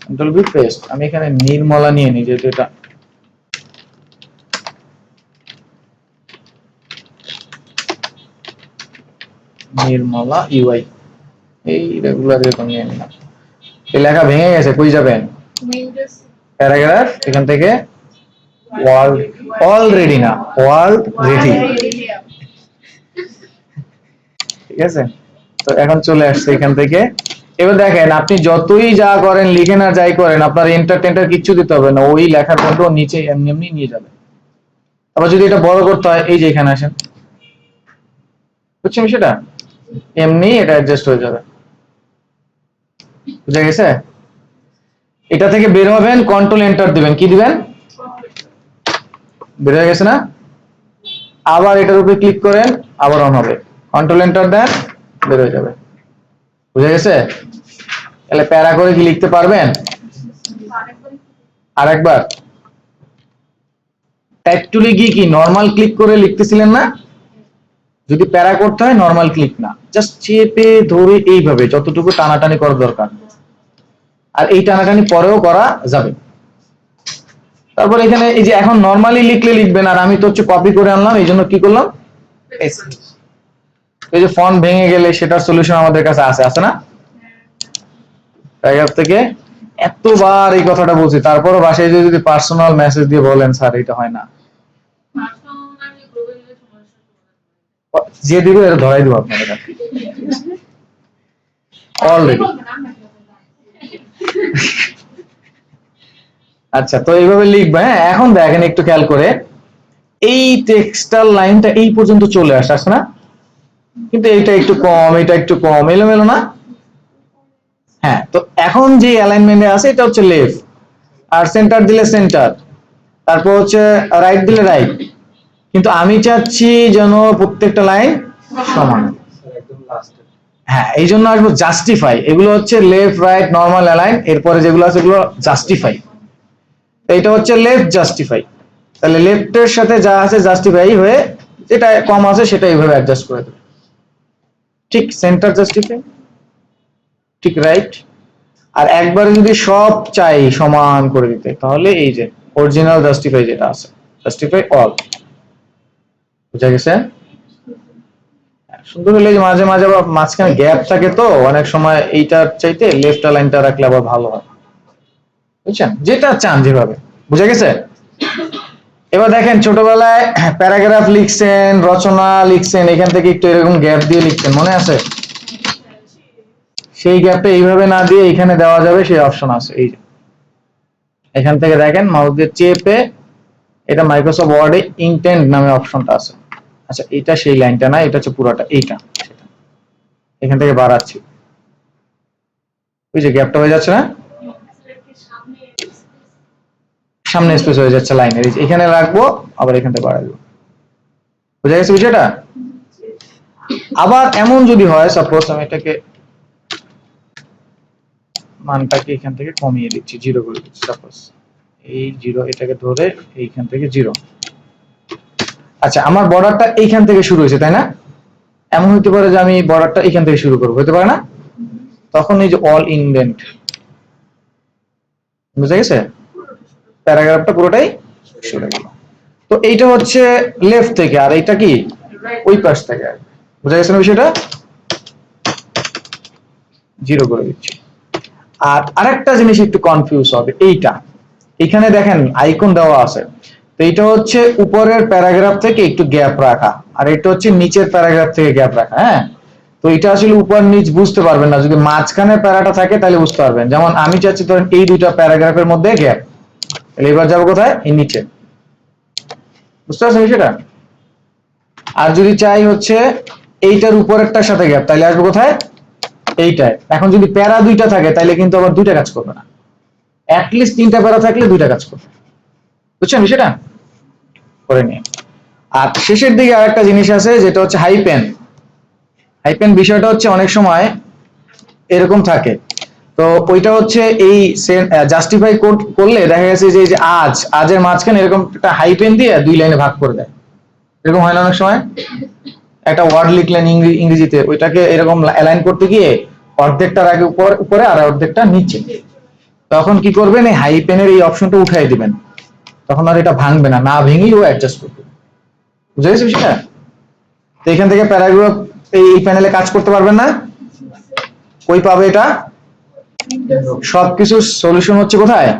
Control V paste. আমি এখানে নির্মলা নিয়ে নিই, যেহেতু এটা নির্মলা ইউআই, এই রেগুলার এরকম নিয়ে নিলাম। এই লেখা ভেঙে গেছে, কই যাবেন? প্যারাগ্রাফ, এখান থেকে ওয়ার্ল্ড, অলরেডি না, ওয়ার্ল্ড রেডি, ঠিক আছে? তো এখন চলে আসছে এখান থেকে। এবার দেখেন, আপনি যতই যা করেন, লিখেন আর যাই করেন, আপনার এন্টার টেন্টার কিচ্ছু দিতে হবে না, ওই লেখার কন্ট্রোল নিচে এমনি এমনি নিয়ে যাবে। আবার যদি এটা বড় করতে হয়, এই যে এখানে আসেন, বুঝছেন সেটা? এমনি এটা অ্যাডজাস্ট হয়ে যাবে। বুঝা গেছে? এটা থেকে বের হবেন, কন্ট্রোল এন্টার দিবেন, কি দিবেন? বের হয়ে গেছে না? আবার এটার উপরে ক্লিক করেন, আবার অন হবে, কন্ট্রোল এন্টার দেন, বের হয়ে যাবে। বুঝা গেছে? তাহলে প্যারা করে কি লিখতে পারবেন? আরেকবার টাইপ টুলে গিয়ে কি নরমাল ক্লিক করে লিখতেছিলেন না? যদি প্যারা করতে হয় নরমাল ক্লিক না, জাস্ট চেপে ধরে এইভাবে যতটুকু টানাটানি করা দরকার, আর এই টানাটানি পরেও করা যাবে। তারপর এখানে এই যে এখন নরমালি লিখলে লিখবেন, আর আমি তো হচ্ছে কপি করে আনলাম, এই জন্য কি করলাম, এই যে ফন্ট ভেঙে গেলে সেটার সলিউশন আমাদের কাছে আছে না? প্যারাগ্রাফ থেকে এতবার এই কথাটা বলছি, তারপরও বাসায় যদি পার্সোনাল মেসেজ দিয়ে বলেন স্যার এটা হয় না, যে দিবে এটা ধরাই দিব আপনাদের কাছে অলরেডি। আচ্ছা, তো এইভাবে লিখবে। হ্যাঁ, এখন দেখেন একটু খেয়াল করে, এই টেক্সটাল লাইনটা এই পর্যন্ত চলে আসে না? কিন্তু এটা একটু কম, এটা একটু কম, এলোমেলো না? হ্যাঁ, তো এখন যে অ্যালাইনমেন্টে আছে এটা হচ্ছে লেফট, আর সেন্টার দিলে সেন্টার, তারপর হচ্ছে রাইট দিলে রাইট, কিন্তু আমি চাচ্ছি যেন প্রত্যেকটা লাইন সমান। হ্যাঁ, এই জন্য আসবো জাস্টিফাই, এগুলো হচ্ছে লেফট রাইট নরমাল অ্যালাইন, এরপরে যেগুলো আছে এগুলো জাস্টিফাই। এইটা হচ্ছে লেফট জাস্টিফাই, তাহলে লেফটের সাথে যা আছে জাস্টিফাই হয়ে, যেটা কম আছে সেটা এইভাবে অ্যাডজাস্ট করে দেবে। ঠিক সেন্টার জাস্টিফাই, ঠিক রাইট। আর একবারে যদি সব চাই সমান করে দিতে, তাহলে এই যে অরিজিনাল জাস্টিফাই যেটা আছে, জাস্টিফাই অল। বুঝা গেছে? সুন্দর হলে যে মাঝে মাঝে আবার মাঝখানে গ্যাপ থাকে, তো অনেক সময় এইটার চাইতে লেফট লাইনটা রাখলে আবার ভালো হয়। বুঝছেন? যেটা চান যেভাবে। বুঝা গেছে? এবার দেখেন, ছোটবেলায় প্যারাগ্রাফ লিখছেন, রচনা লিখছেন, এখান থেকে একটু এরকম গ্যাপ দিয়ে লিখছেন, মনে আছে? সেই গ্যাপটা এইভাবে না দিয়ে এখানে দেওয়া যাবে, সেই অপশন আছে। এই যে এখান থেকে দেখেন, মাউস দিয়ে চেপে, এটা মাইক্রোসফট ওয়ার্ডে ইনটেন্ট নামে অপশনটা আছে। আচ্ছা, এটা সেই লাইনটা না, এটা হচ্ছে পুরোটা, এইটা এখান থেকে বাড়াচ্ছি, ওই যে গ্যাপটা হয়ে যাচ্ছে না, সামনে স্পেস হয়ে যাচ্ছে লাইনের, এখানে রাখবো, আবার এখান থেকে বাড়াবো। বুঝা গেছে বিষয়টা? আবার এমন যদি হয়, সাপোজ আমি এটাকে মানটাকে এখান থেকে কমিয়ে দিচ্ছি, 0 করে দিচ্ছি, সাপোজ এই 0, এটাকে ধরে এইখান থেকে 0। আচ্ছা, আমার বর্ডারটা এইখান থেকে শুরু হয়েছে, তাই না? এমন হতে পারে যে আমি বর্ডারটা এইখান থেকে শুরু করবো, হতে পারে না? তখন এই যে অল ইন্ডেন্ট, বুঝা গেছে? প্যারাগ্রাফটা পুরোটাই সরে গেল। তো এইটা হচ্ছে লেফট থেকে, আর এইটা কি ওই পাশ থেকে। বুঝা গেছে না বিষয়টা? 0 করে দিচ্ছি। আর আরেকটা জিনিস একটু কনফিউজ হবে, এইটা এখানে দেখেন আইকন দেওয়া আছে, তো এইটা হচ্ছে উপরের প্যারাগ্রাফ থেকে একটু গ্যাপ রাখা, আর এটা হচ্ছে নিচের প্যারাগ্রাফ থেকে গ্যাপ রাখা। হ্যাঁ, তো এটা আসলে উপর নিচ বুঝতে পারবেন না, যদি মাঝখানে প্যারাটা থাকে তাহলে বুঝতে পারবেন। যেমন আমি চাচ্ছি ধরেন এই দুইটা প্যারাগ্রাফের মধ্যে গ্যাপ, তাহলে এবার যাবো কোথায়? এই নিচে। বুঝতে পারছেন সেটা? আর যদি চাই হচ্ছে এইটার উপরেরটার সাথে গ্যাপ, তাহলে আসবো কোথায়? এইটায়। এখন যদি প্যারা দুইটা থাকে তাহলে কিন্তু আবার দুইটা কাজ করবে না, অ্যাটলিস্ট 3টা প্যারা থাকলে দুইটা কাজ করবে। বুঝছেন বিষয়টা? করে নিয়ে, আর শেষের দিকে আরেকটা জিনিস আছে, যেটা হচ্ছে হাইপেন। হাইপেন বিষয়টা হচ্ছে অনেক সময় এরকম থাকে, তো ওইটা হচ্ছে এই জাস্টিফাই করলে দেখা গেছে যে এই যে আজের মাঝখানে এরকম একটা হাইপেন দিয়ে 2 লাইনে ভাগ করে দেয়। এরকম হয় না অনেক সময়? একটা ওয়ার্ড লিখলেন ইংরেজিতে, ওইটাকে এরকম অ্যালাইন করতে গিয়ে অর্ধেকটার আগে উপরে আর অর্ধেকটা নিচে। তখন কি করবেন, এই হাইপেনের এই অপশনটা উঠাই দিবেন, তখন আর এটা ভাঙবে না, না ভেঙেই ও অ্যাডজাস্ট করবে। বুঝা গেছে বিষয়টা? তো এখান থেকে প্যারাগ্রাফ এই প্যানেলে কাজ করতে পারবেন না। কই পাবে এটা? সবকিছু সলিউশন হচ্ছে কোথায়?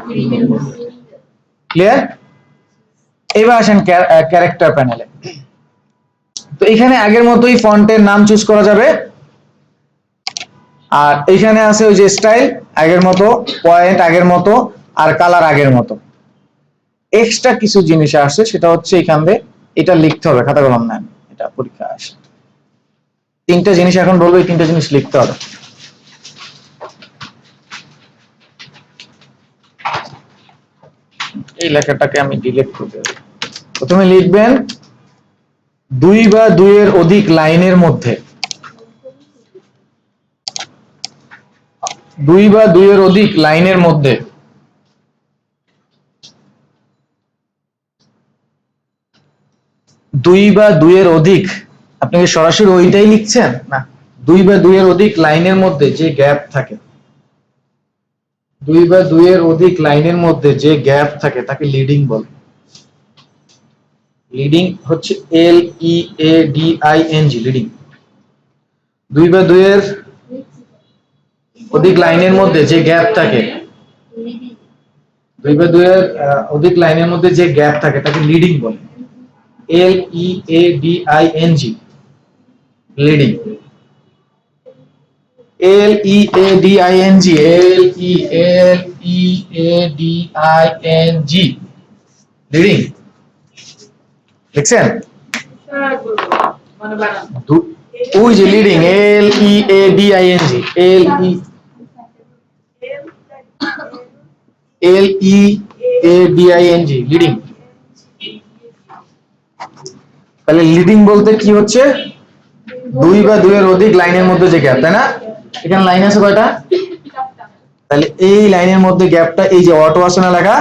ক্লিয়ার? এবার আসেন ক্যারেক্টার প্যানেলে। তো এখানে আগের মতোই ফন্টের নাম চুজ করা যাবে, আর এখানে আছে ওই যে স্টাইল আগের মতো, পয়েন্ট আগের মতো, আর কালার আগের মতো। এক্সট্রা কিছু জিনিস আসছে, সেটা হচ্ছে এখানে এটা লিখতে হবে, খাতা কলম নেন, এটা পরীক্ষা আসে। তিনটা জিনিস এখন বলবো, এই তিনটা জিনিস লিখতে হবে। এই লেখাটাকে আমি ডিলিট করে দেব। প্রথমে লিখবেন 2 বা 2 এর অধিক লাইনের মধ্যে, 2 বা 2 এর অধিক লাইনের মধ্যে 2 বা 2 এর অধিক, আপনি কি সরাসরি ওইটাই লিখছেন না? 2 বা 2 এর অধিক লাইনের মধ্যে যে গ্যাপ থাকে, 2 বা 2 এর অধিক লাইনের মধ্যে যে গ্যাপ থাকে তাকে লিডিং বলে। লিডিং হচ্ছে LEADING, লিডিং। 2 বা 2 এর অধিক লাইনের মধ্যে যে গ্যাপ থাকে, 2 বা 2 এর অধিক লাইনের মধ্যে যে গ্যাপ থাকে তাকে লিডিং বলে। LEADING, leading. LEADING, leading. লিখছেন? মানে বানান ওই যে লিডিং, LEADING, লিডিং। তাহলে লিডিং বলতে কি হচ্ছে? 2 বা 2 এর অধিক লাইনের মধ্যে যে গ্যাপ, তাই না? এখানে লাইন আছে কয়টা? তাহলে এই লাইনের মধ্যে গ্যাপটা, এই যে অটো আছে না লেখা,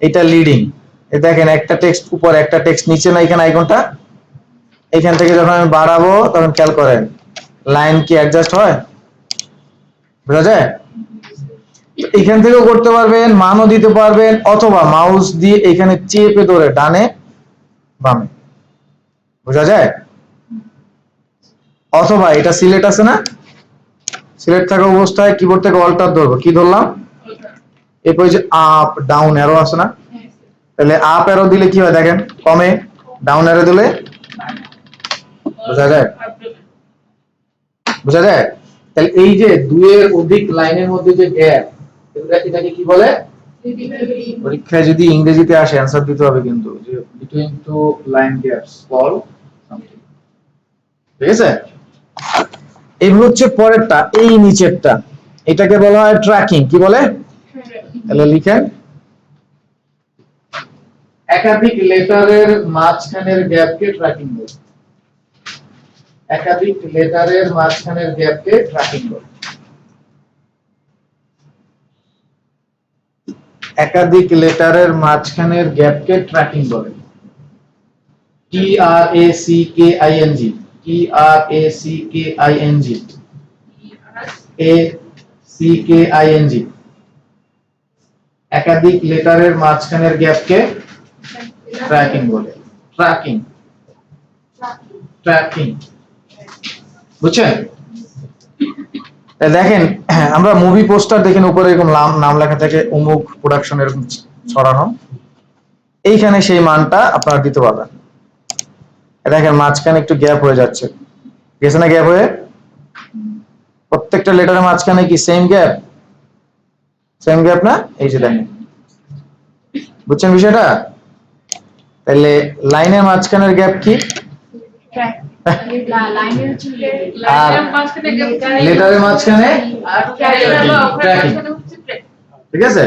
এটা লিডিং। এই দেখেন একটা টেক্সট উপর একটা টেক্সট নিচে না, এখানে আইকনটা, এখান থেকে যখন আমি বাড়াবো তখন খেয়াল করেন লাইন কি অ্যাডজাস্ট হয়, বুঝা যায়? এখান থেকেও করতে পারবেন, মানও দিতে পারবেন, অথবা মাউস দিয়ে এখানে চেপে ধরে ডানে বামে, বুঝা যায়? অথবা এটা সিলেক্ট আছে না, সিলেক্ট থাকা অবস্থায় কিবোর্ড থেকে অল্টার ধরবো, কি ধরলাম, এরপর যে আপ ডাউন অ্যারো আছে না, তাহলে আপ অ্যারো দিলে কি হয় দেখেন, কমে, ডাউন অ্যারো দিলে, বোঝা যায়? বোঝা যায়? তাহলে এই যে 2 এর অধিক লাইনের মধ্যে যে গ্যাপ, এটাকে কি বলে? পরীক্ষায় যদি ইংরেজিতে আসে অ্যানসার দিতে হবে কিন্তু, যে between two line gaps call something. ঠিক আছে? এই হচ্ছে পরেরটা, এই নিচেরটা, এটাকে বলা হয় ট্র্যাকিং। কি বলে? তাহলে লিখেন একাধিক লেটারের মাঝখানের গ্যাপকে ট্র্যাকিং বলে। একাধিক লেটারের মাঝখানের গ্যাপকে ট্র্যাকিং বলে। একাধিক লেটারের মাঝখানের গ্যাপকে ট্র্যাকিং বলে। TRACKING, TRACKING, ACKING, একাধিক লেটারের মাঝখানের গ্যাপকে ট্র্যাকিং বলে। ট্র্যাকিং, ট্র্যাকিং, বুঝছেন? দেখেন আমরা মুভি পোস্টার দেখেন উপরে এরকম নাম লেখা থাকে, অমুক প্রোডাকশন এরকম ছড়ানো, এইখানে সেই মানটা আপনারা দিতে পারবেন। দেখেন মাঝখানে একটু গ্যাপ হয়ে যাচ্ছে, গেছে না গ্যাপ হয়ে? প্রত্যেকটা লেটারের মাঝখানে কি সেম গ্যাপ? সেম গ্যাপ না? এই যে দেখেন, বুঝছেন বিষয়টা? তাহলে লাইনের মাঝখানের গ্যাপ কি? আর লেটারের মাঝখানে ট্র্যাকিং। ঠিক আছে?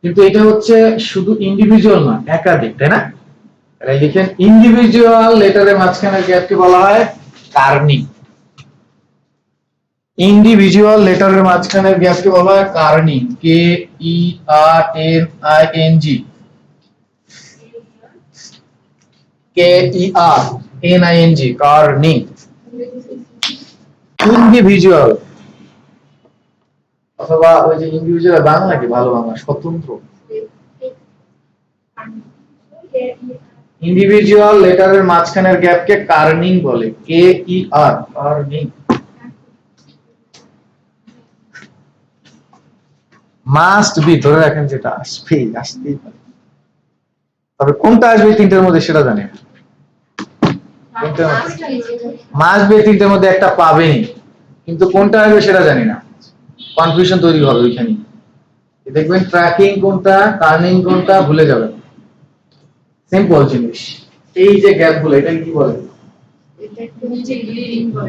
কিন্তু এটা হচ্ছে শুধু ইন্ডিভিজুয়াল না, একাধিক, তাই না? তাহলে লিখেন ইন্ডিভিজুয়াল লেটারের মাঝখানের গ্যাপকে বলা হয় কার্নিং। ইন্ডিভিজুয়াল লেটারের মাঝখানের গ্যাপকে বলা হয় কার্নিং, KERNING, KERNING, কার্নিং। ইন্ডিভিজুয়াল অথবা ওই যে ইন্ডিভিজুয়াল বাংলা কি ভালো বাংলা স্বতন্ত্র ইন্ডিভিজুয়াল লেটারের মাঝখানের গ্যাপকে কার্নিং বলে, কে ই আর, কার্নিং। মাস্ট বি ধরে রাখেন, যেটা আসতেই পারে, তবে কোনটা আসবে তিনটের মধ্যে সেটা জানি না। মাস্ট বি তিনটের মধ্যে একটা পাবেনি, কিন্তু কোনটা আসবে সেটা জানি না, কনফিউশন তৈরি হবে ওইখানে। দেখবেন ট্র্যাকিং কোনটা, কার্নিং কোনটা ভুলে যাবেন। সিম্পল জিনিস। এই যে গ্যাপ গুলো, এটা কি বলে?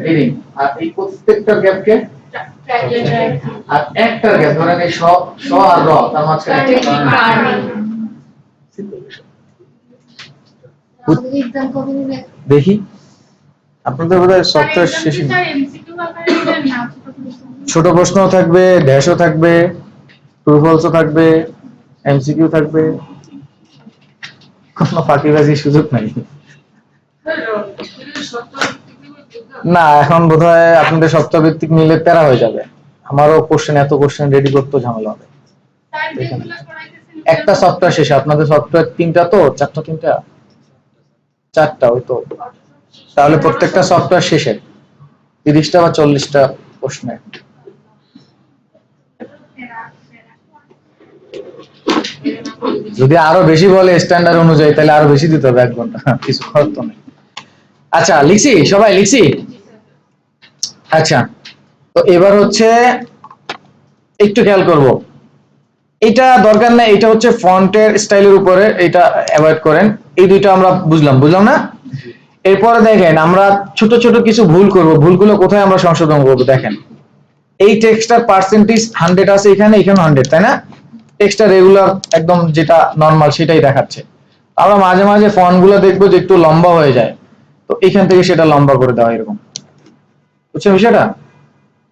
লিডিং। আর এই প্রত্যেকটা গ্যাপকে আর একটা গ্যাপ ধরেন এই স আর র, তার মাঝখানে দেখি আপনাদের বোধহয় সফটওয়্যার শেষে ছোট প্রশ্নও থাকবে, ড্যাশও থাকবে, ট্রু ফলসও থাকবে, এমসিকিউ থাকবে, কোনো ফাঁকিবাজির সুযোগ নাই। না, এখন বোধহয় আপনাদের সপ্তাহ ভিত্তিক মিলে প্যারা হয়ে যাবে। আমারও এত কোশ্চেন রেডি করতে ঝামেলা হবে। একটা সপ্তাহ শেষে আপনাদের সপ্তাহে তিনটা, তো চারটা ওই তো, তাহলে প্রত্যেকটা সপ্তাহ শেষে 30টা বা 40টা প্রশ্নে। যদি আরো বেশি বলে স্ট্যান্ডার্ড অনুযায়ী, তাহলে আরো বেশি দিতে হবে 1 ঘন্টা, কিছু করার তো নেই। আচ্ছা লিখছি, সবাই লিখছি? আচ্ছা, তো এবার হচ্ছে একটু খেয়াল করব, এটা দরকার নাই, এটা হচ্ছে ফন্টের স্টাইলের উপরে, এটা অ্যাভয়েড করেন। এই দুইটা আমরা বুঝলাম না? এরপরে দেখেন আমরা ছোট ছোট কিছু ভুল করব, ভুলগুলো কোথায় আমরা সংশোধন করব। দেখেন এই টেক্সটার পার্সেন্টেজ 100 আছে, এখানে 100, তাই না? টেক্সটটা রেগুলার একদম যেটা নরমাল সেটাই দেখাচ্ছে। আমরা মাঝে মাঝে ফন্টগুলো দেখবো যে একটু লম্বা হয়ে যায়, তো এখান থেকে সেটা লম্বা করে দেওয়া, এরকম। বুঝছেন বিষয়টা?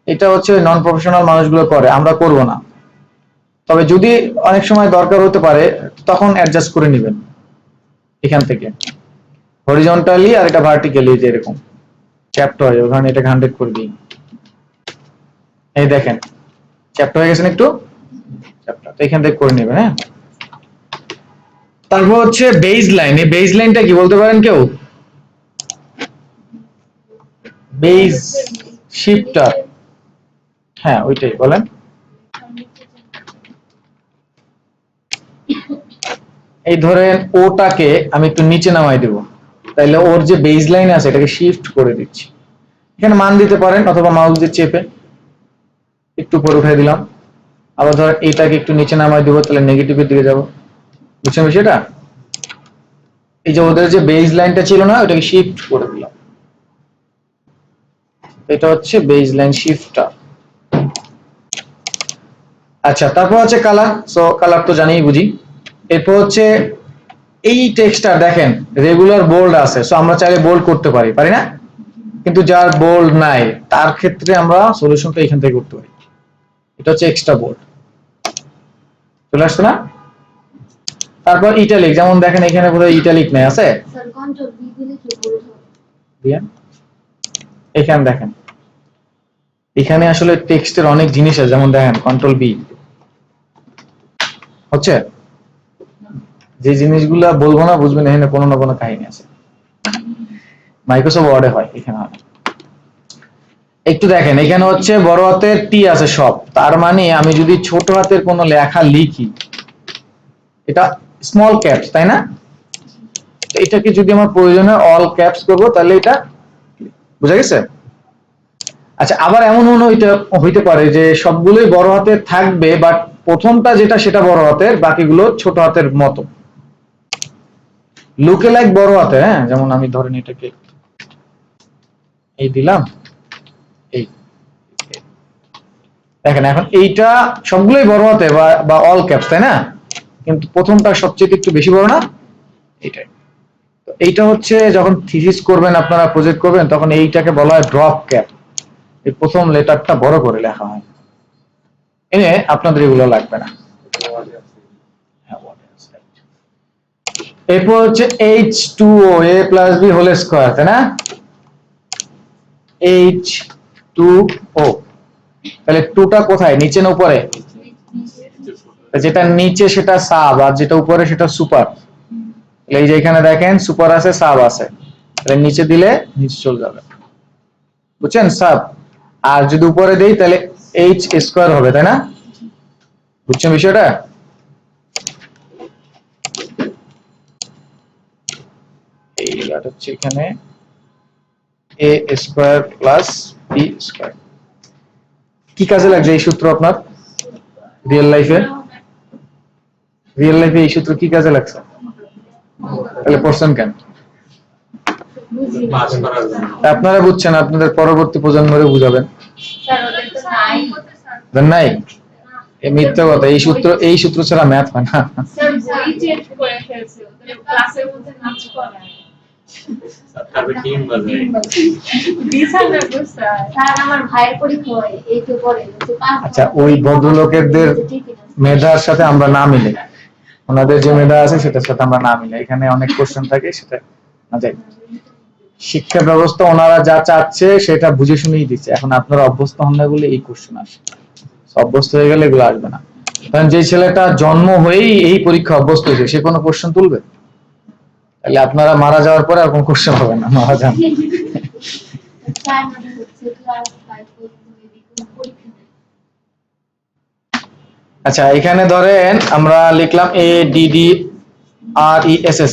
এটা হচ্ছে নন প্রফেশনাল মানুষগুলো করে, আমরা করব না। তবে যদি অনেক সময় দরকার হতে পারে তখন অ্যাডজাস্ট করে নেবেন এখান থেকে হরিজন্টালি, আর এটা ভার্টিক্যালি, যে এরকম চ্যাপ্টার হয় ওখানে এটাকে 100 করে দিই। এই দেখেন চ্যাপ্টার হয়ে গেছেন একটু, চ্যাপ্টার তো এখান থেকে করে নেবেন। হ্যাঁ, তারপর হচ্ছে বেজ লাইন। এই বেজ লাইনটা কি বলতে পারেন কেউ? বেজ শিফটার, হ্যাঁ ওইটাই বলেন। এই ধরেন ওটাকে আমি একটু নিচে নামাই দেব, তাইলে ওর যে বেজ লাইন আছে এটাকে শিফট করে দিচ্ছি। এখানে মান দিতে পারেন, অথবা মাউস দিয়ে চেপে একটু উপরে উঠাই দিলাম। আবার ধর এটাকে একটু নিচে নামাই দেবো, তাহলে নেগেটিভের দিকে যাব। বুঝছেন বিষয়টা? এই যে ওদের যে বেজ লাইনটা ছিল না, ওটাকে শিফট করে দিলাম। এটা হচ্ছে বেজ লাইন শিফটার। আচ্ছা, তারপর হচ্ছে কালার। সো কালার তো জানিই, বুঝি। এরপর হচ্ছে এই টেক্সটটা দেখেন রেগুলার বোল্ড আছে, সো আমরা চাইলে বোল্ড করতে পারি না? কিন্তু যার বোল্ড নাই তার ক্ষেত্রে আমরা সলিউশনটা এখান থেকে করতে পারি। এটা হচ্ছে এক্সট্রা বোল্ড, চলে আসছে না? তারপর ইটালিক, যেমন দেখেন এখানে বোধহয় ইটালিক নেই, আছে? এখানে দেখেন, এখানে আসলে টেক্সটের অনেক জিনিস আছে, যেমন দেখেন কন্ট্রোল বি হচ্ছে, যে জিনিসগুলা বলবো না বুঝবেন, এখানে কোনো না কোনো কাহিনী আছে। মাইক্রোসফট ওয়ার্ডে হয়, এখানে হয়। একটু দেখেন এখানে হচ্ছে বড় হাতের টি আছে সব, তার মানে আমি যদি ছোট হাতের কোনো লেখা লিখি, এটা স্মল ক্যাপস, তাই না? এটাকে যদি আমার প্রয়োজনে অল ক্যাপস করব, তাহলে এটা বুঝা গেছে? আচ্ছা, আবার এমন হইতে পারে যে সবগুলোই বড় হাতের থাকবে, বাট প্রথমটা যেটা সেটা বড় হাতের, বাকিগুলো ছোট হাতের মতো। লুকে লাইক বড় হাতে, হ্যাঁ, যেমন আমি ধরেন এটাকে এই দিলাম, এই দেখেন এখন এইটা সবগুলোই বড় হাতে বা অল ক্যাপস, তাই না? কিন্তু প্রথমটা সবচেয়ে একটু বেশি বড় না, এইটাই। তো এইটা হচ্ছে যখন থিসিস করবেন, আপনারা প্রজেক্ট করবেন, তখন এইটাকে বলা হয় ড্রপ ক্যাপ। এই প্রথম লেটারটা বড় করে লেখা হয়। এনে আপনাদের এগুলো লাগবে না। এরপর হচ্ছে H2O, a plus b whole square, তাই না? H2O তাহলে টুটা কোথায়, নিচে না উপরে? যেটা নিচে সেটা সাব, আর যেটা উপরে সেটা সুপার। এই যে এখানে দেখেন সুপার আছে সাব আছে, তাহলে নিচে দিলে নিচে চলে যাবে, বুঝছেন? সাব। আর যদি উপরে দেই তাহলে এইচ স্কোয়ার হবে, তাই না? বুঝছেন বিষয়টা? এইটা হচ্ছে এখানে এ স্কোয়ার প্লাস বি স্কোয়ার। কি কাজে লাগছে এই সূত্র আপনার রিয়েল লাইফে? রিয়েল লাইফে এই সূত্র কি কাজে লাগছে? তাহলে পড়ছেন কেন? আপনারা বুঝছেন, আপনাদের পরবর্তী প্রজন্মরে বুঝাবেন। নাই, এই মিথ্যা কথা। এই সূত্র ছাড়া ম্যাথ হয় না। আচ্ছা, ওই ভদ্রলোকেদের মেধার সাথে আমরা না মিলে, ওনাদের যে মেধা আছে সেটার সাথে আমরা না মিলে, এখানে অনেক কোশ্চেন থাকে সেটা না যাই। শিক্ষা ব্যবস্থা ওনারা যা চাচ্ছে সেটা বুঝে শুনেই দিচ্ছে, এখন আপনারা অভ্যস্ত হন না বলে এই কোশ্চেন আসে, অভ্যস্ত হয়ে গেলে এগুলো আসবে না। কারণ যে ছেলেটা জন্ম হয়েই এই পরীক্ষা অভ্যস্ত হয়েছে সে কোনো কোশ্চেন তুলবে? তাহলে আপনারা মারা যাওয়ার পরে আর কোনো কোশ্চেন হবে না, মারা যান। আচ্ছা, এখানে ধরেন আমরা লিখলাম ADDRESS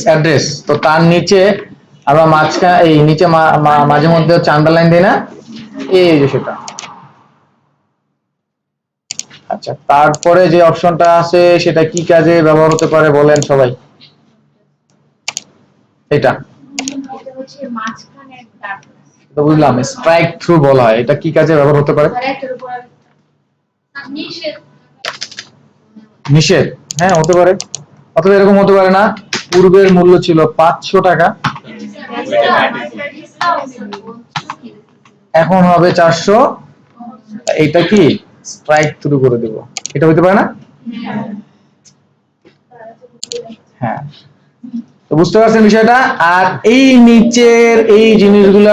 অ্যাড্রেস, তো তার নিচে আমরা মাঝখানে এই নিচে মাঝে মধ্যে হচ্ছে আন্ডারলাইন দিই না, এই যে সেটা। আচ্ছা, তারপরে যে অপশনটা আছে সেটা কি কাজে ব্যবহার হতে পারে বলেন সবাই? এটা তো বুঝলাম, স্ট্রাইক থ্রু বলা হয়, এটা কি কাজে ব্যবহার হতে পারে? নিষেধ, হ্যাঁ হতে পারে। অথবা এরকম হতে পারে না, পূর্বের মূল্য ছিল 500 টাকা, এখন হবে 400, এটা কি স্ট্রাইক থ্রু করে দেব, এটা হতে পারে না? হ্যাঁ, তো বুঝতে পারছেন বিষয়টা। আর এই নিচের এই জিনিসগুলো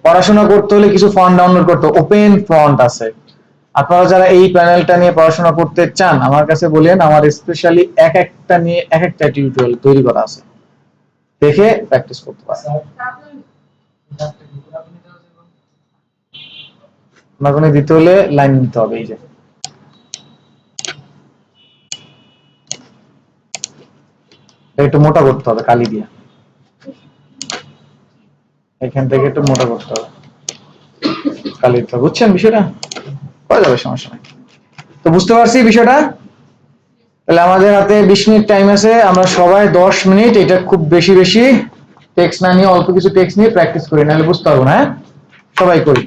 পড়াশোনা করতে হলে কিছু ফন্ট ডাউনলোড করতে, ওপেন ফন্ট আছে। আপনারা যারা এই প্যানেলটা নিয়ে পড়াশোনা করতে চান আমার কাছে বলেন, আমার স্পেশালি এক একটা নিয়ে এক একটা টিউটোরিয়াল তৈরি করা আছে, দেখে প্র্যাকটিস করতে পারেন। আপনাকে দিতে হলে লাইন নিতে হবে, এই যে একটু মোটা করতে হবে কালি দিয়ে, এখান থেকে একটু মোটা করতে হবে কালি দিয়ে, বুঝছেন বিষয়টা? হয়ে যাবে, সমস্যা নেই। তো বুঝতে পারছি বিষয়টা। তাহলে আমাদের হাতে 20 মিনিট টাইম আছে, আমরা সবাই 10 মিনিট, এটা খুব বেশি বেশি টেক্সট না নিয়ে অল্প কিছু টেক্সট নিয়ে প্র্যাকটিস করি, নাহলে বুঝতে পারবো না। হ্যাঁ, সবাই করি।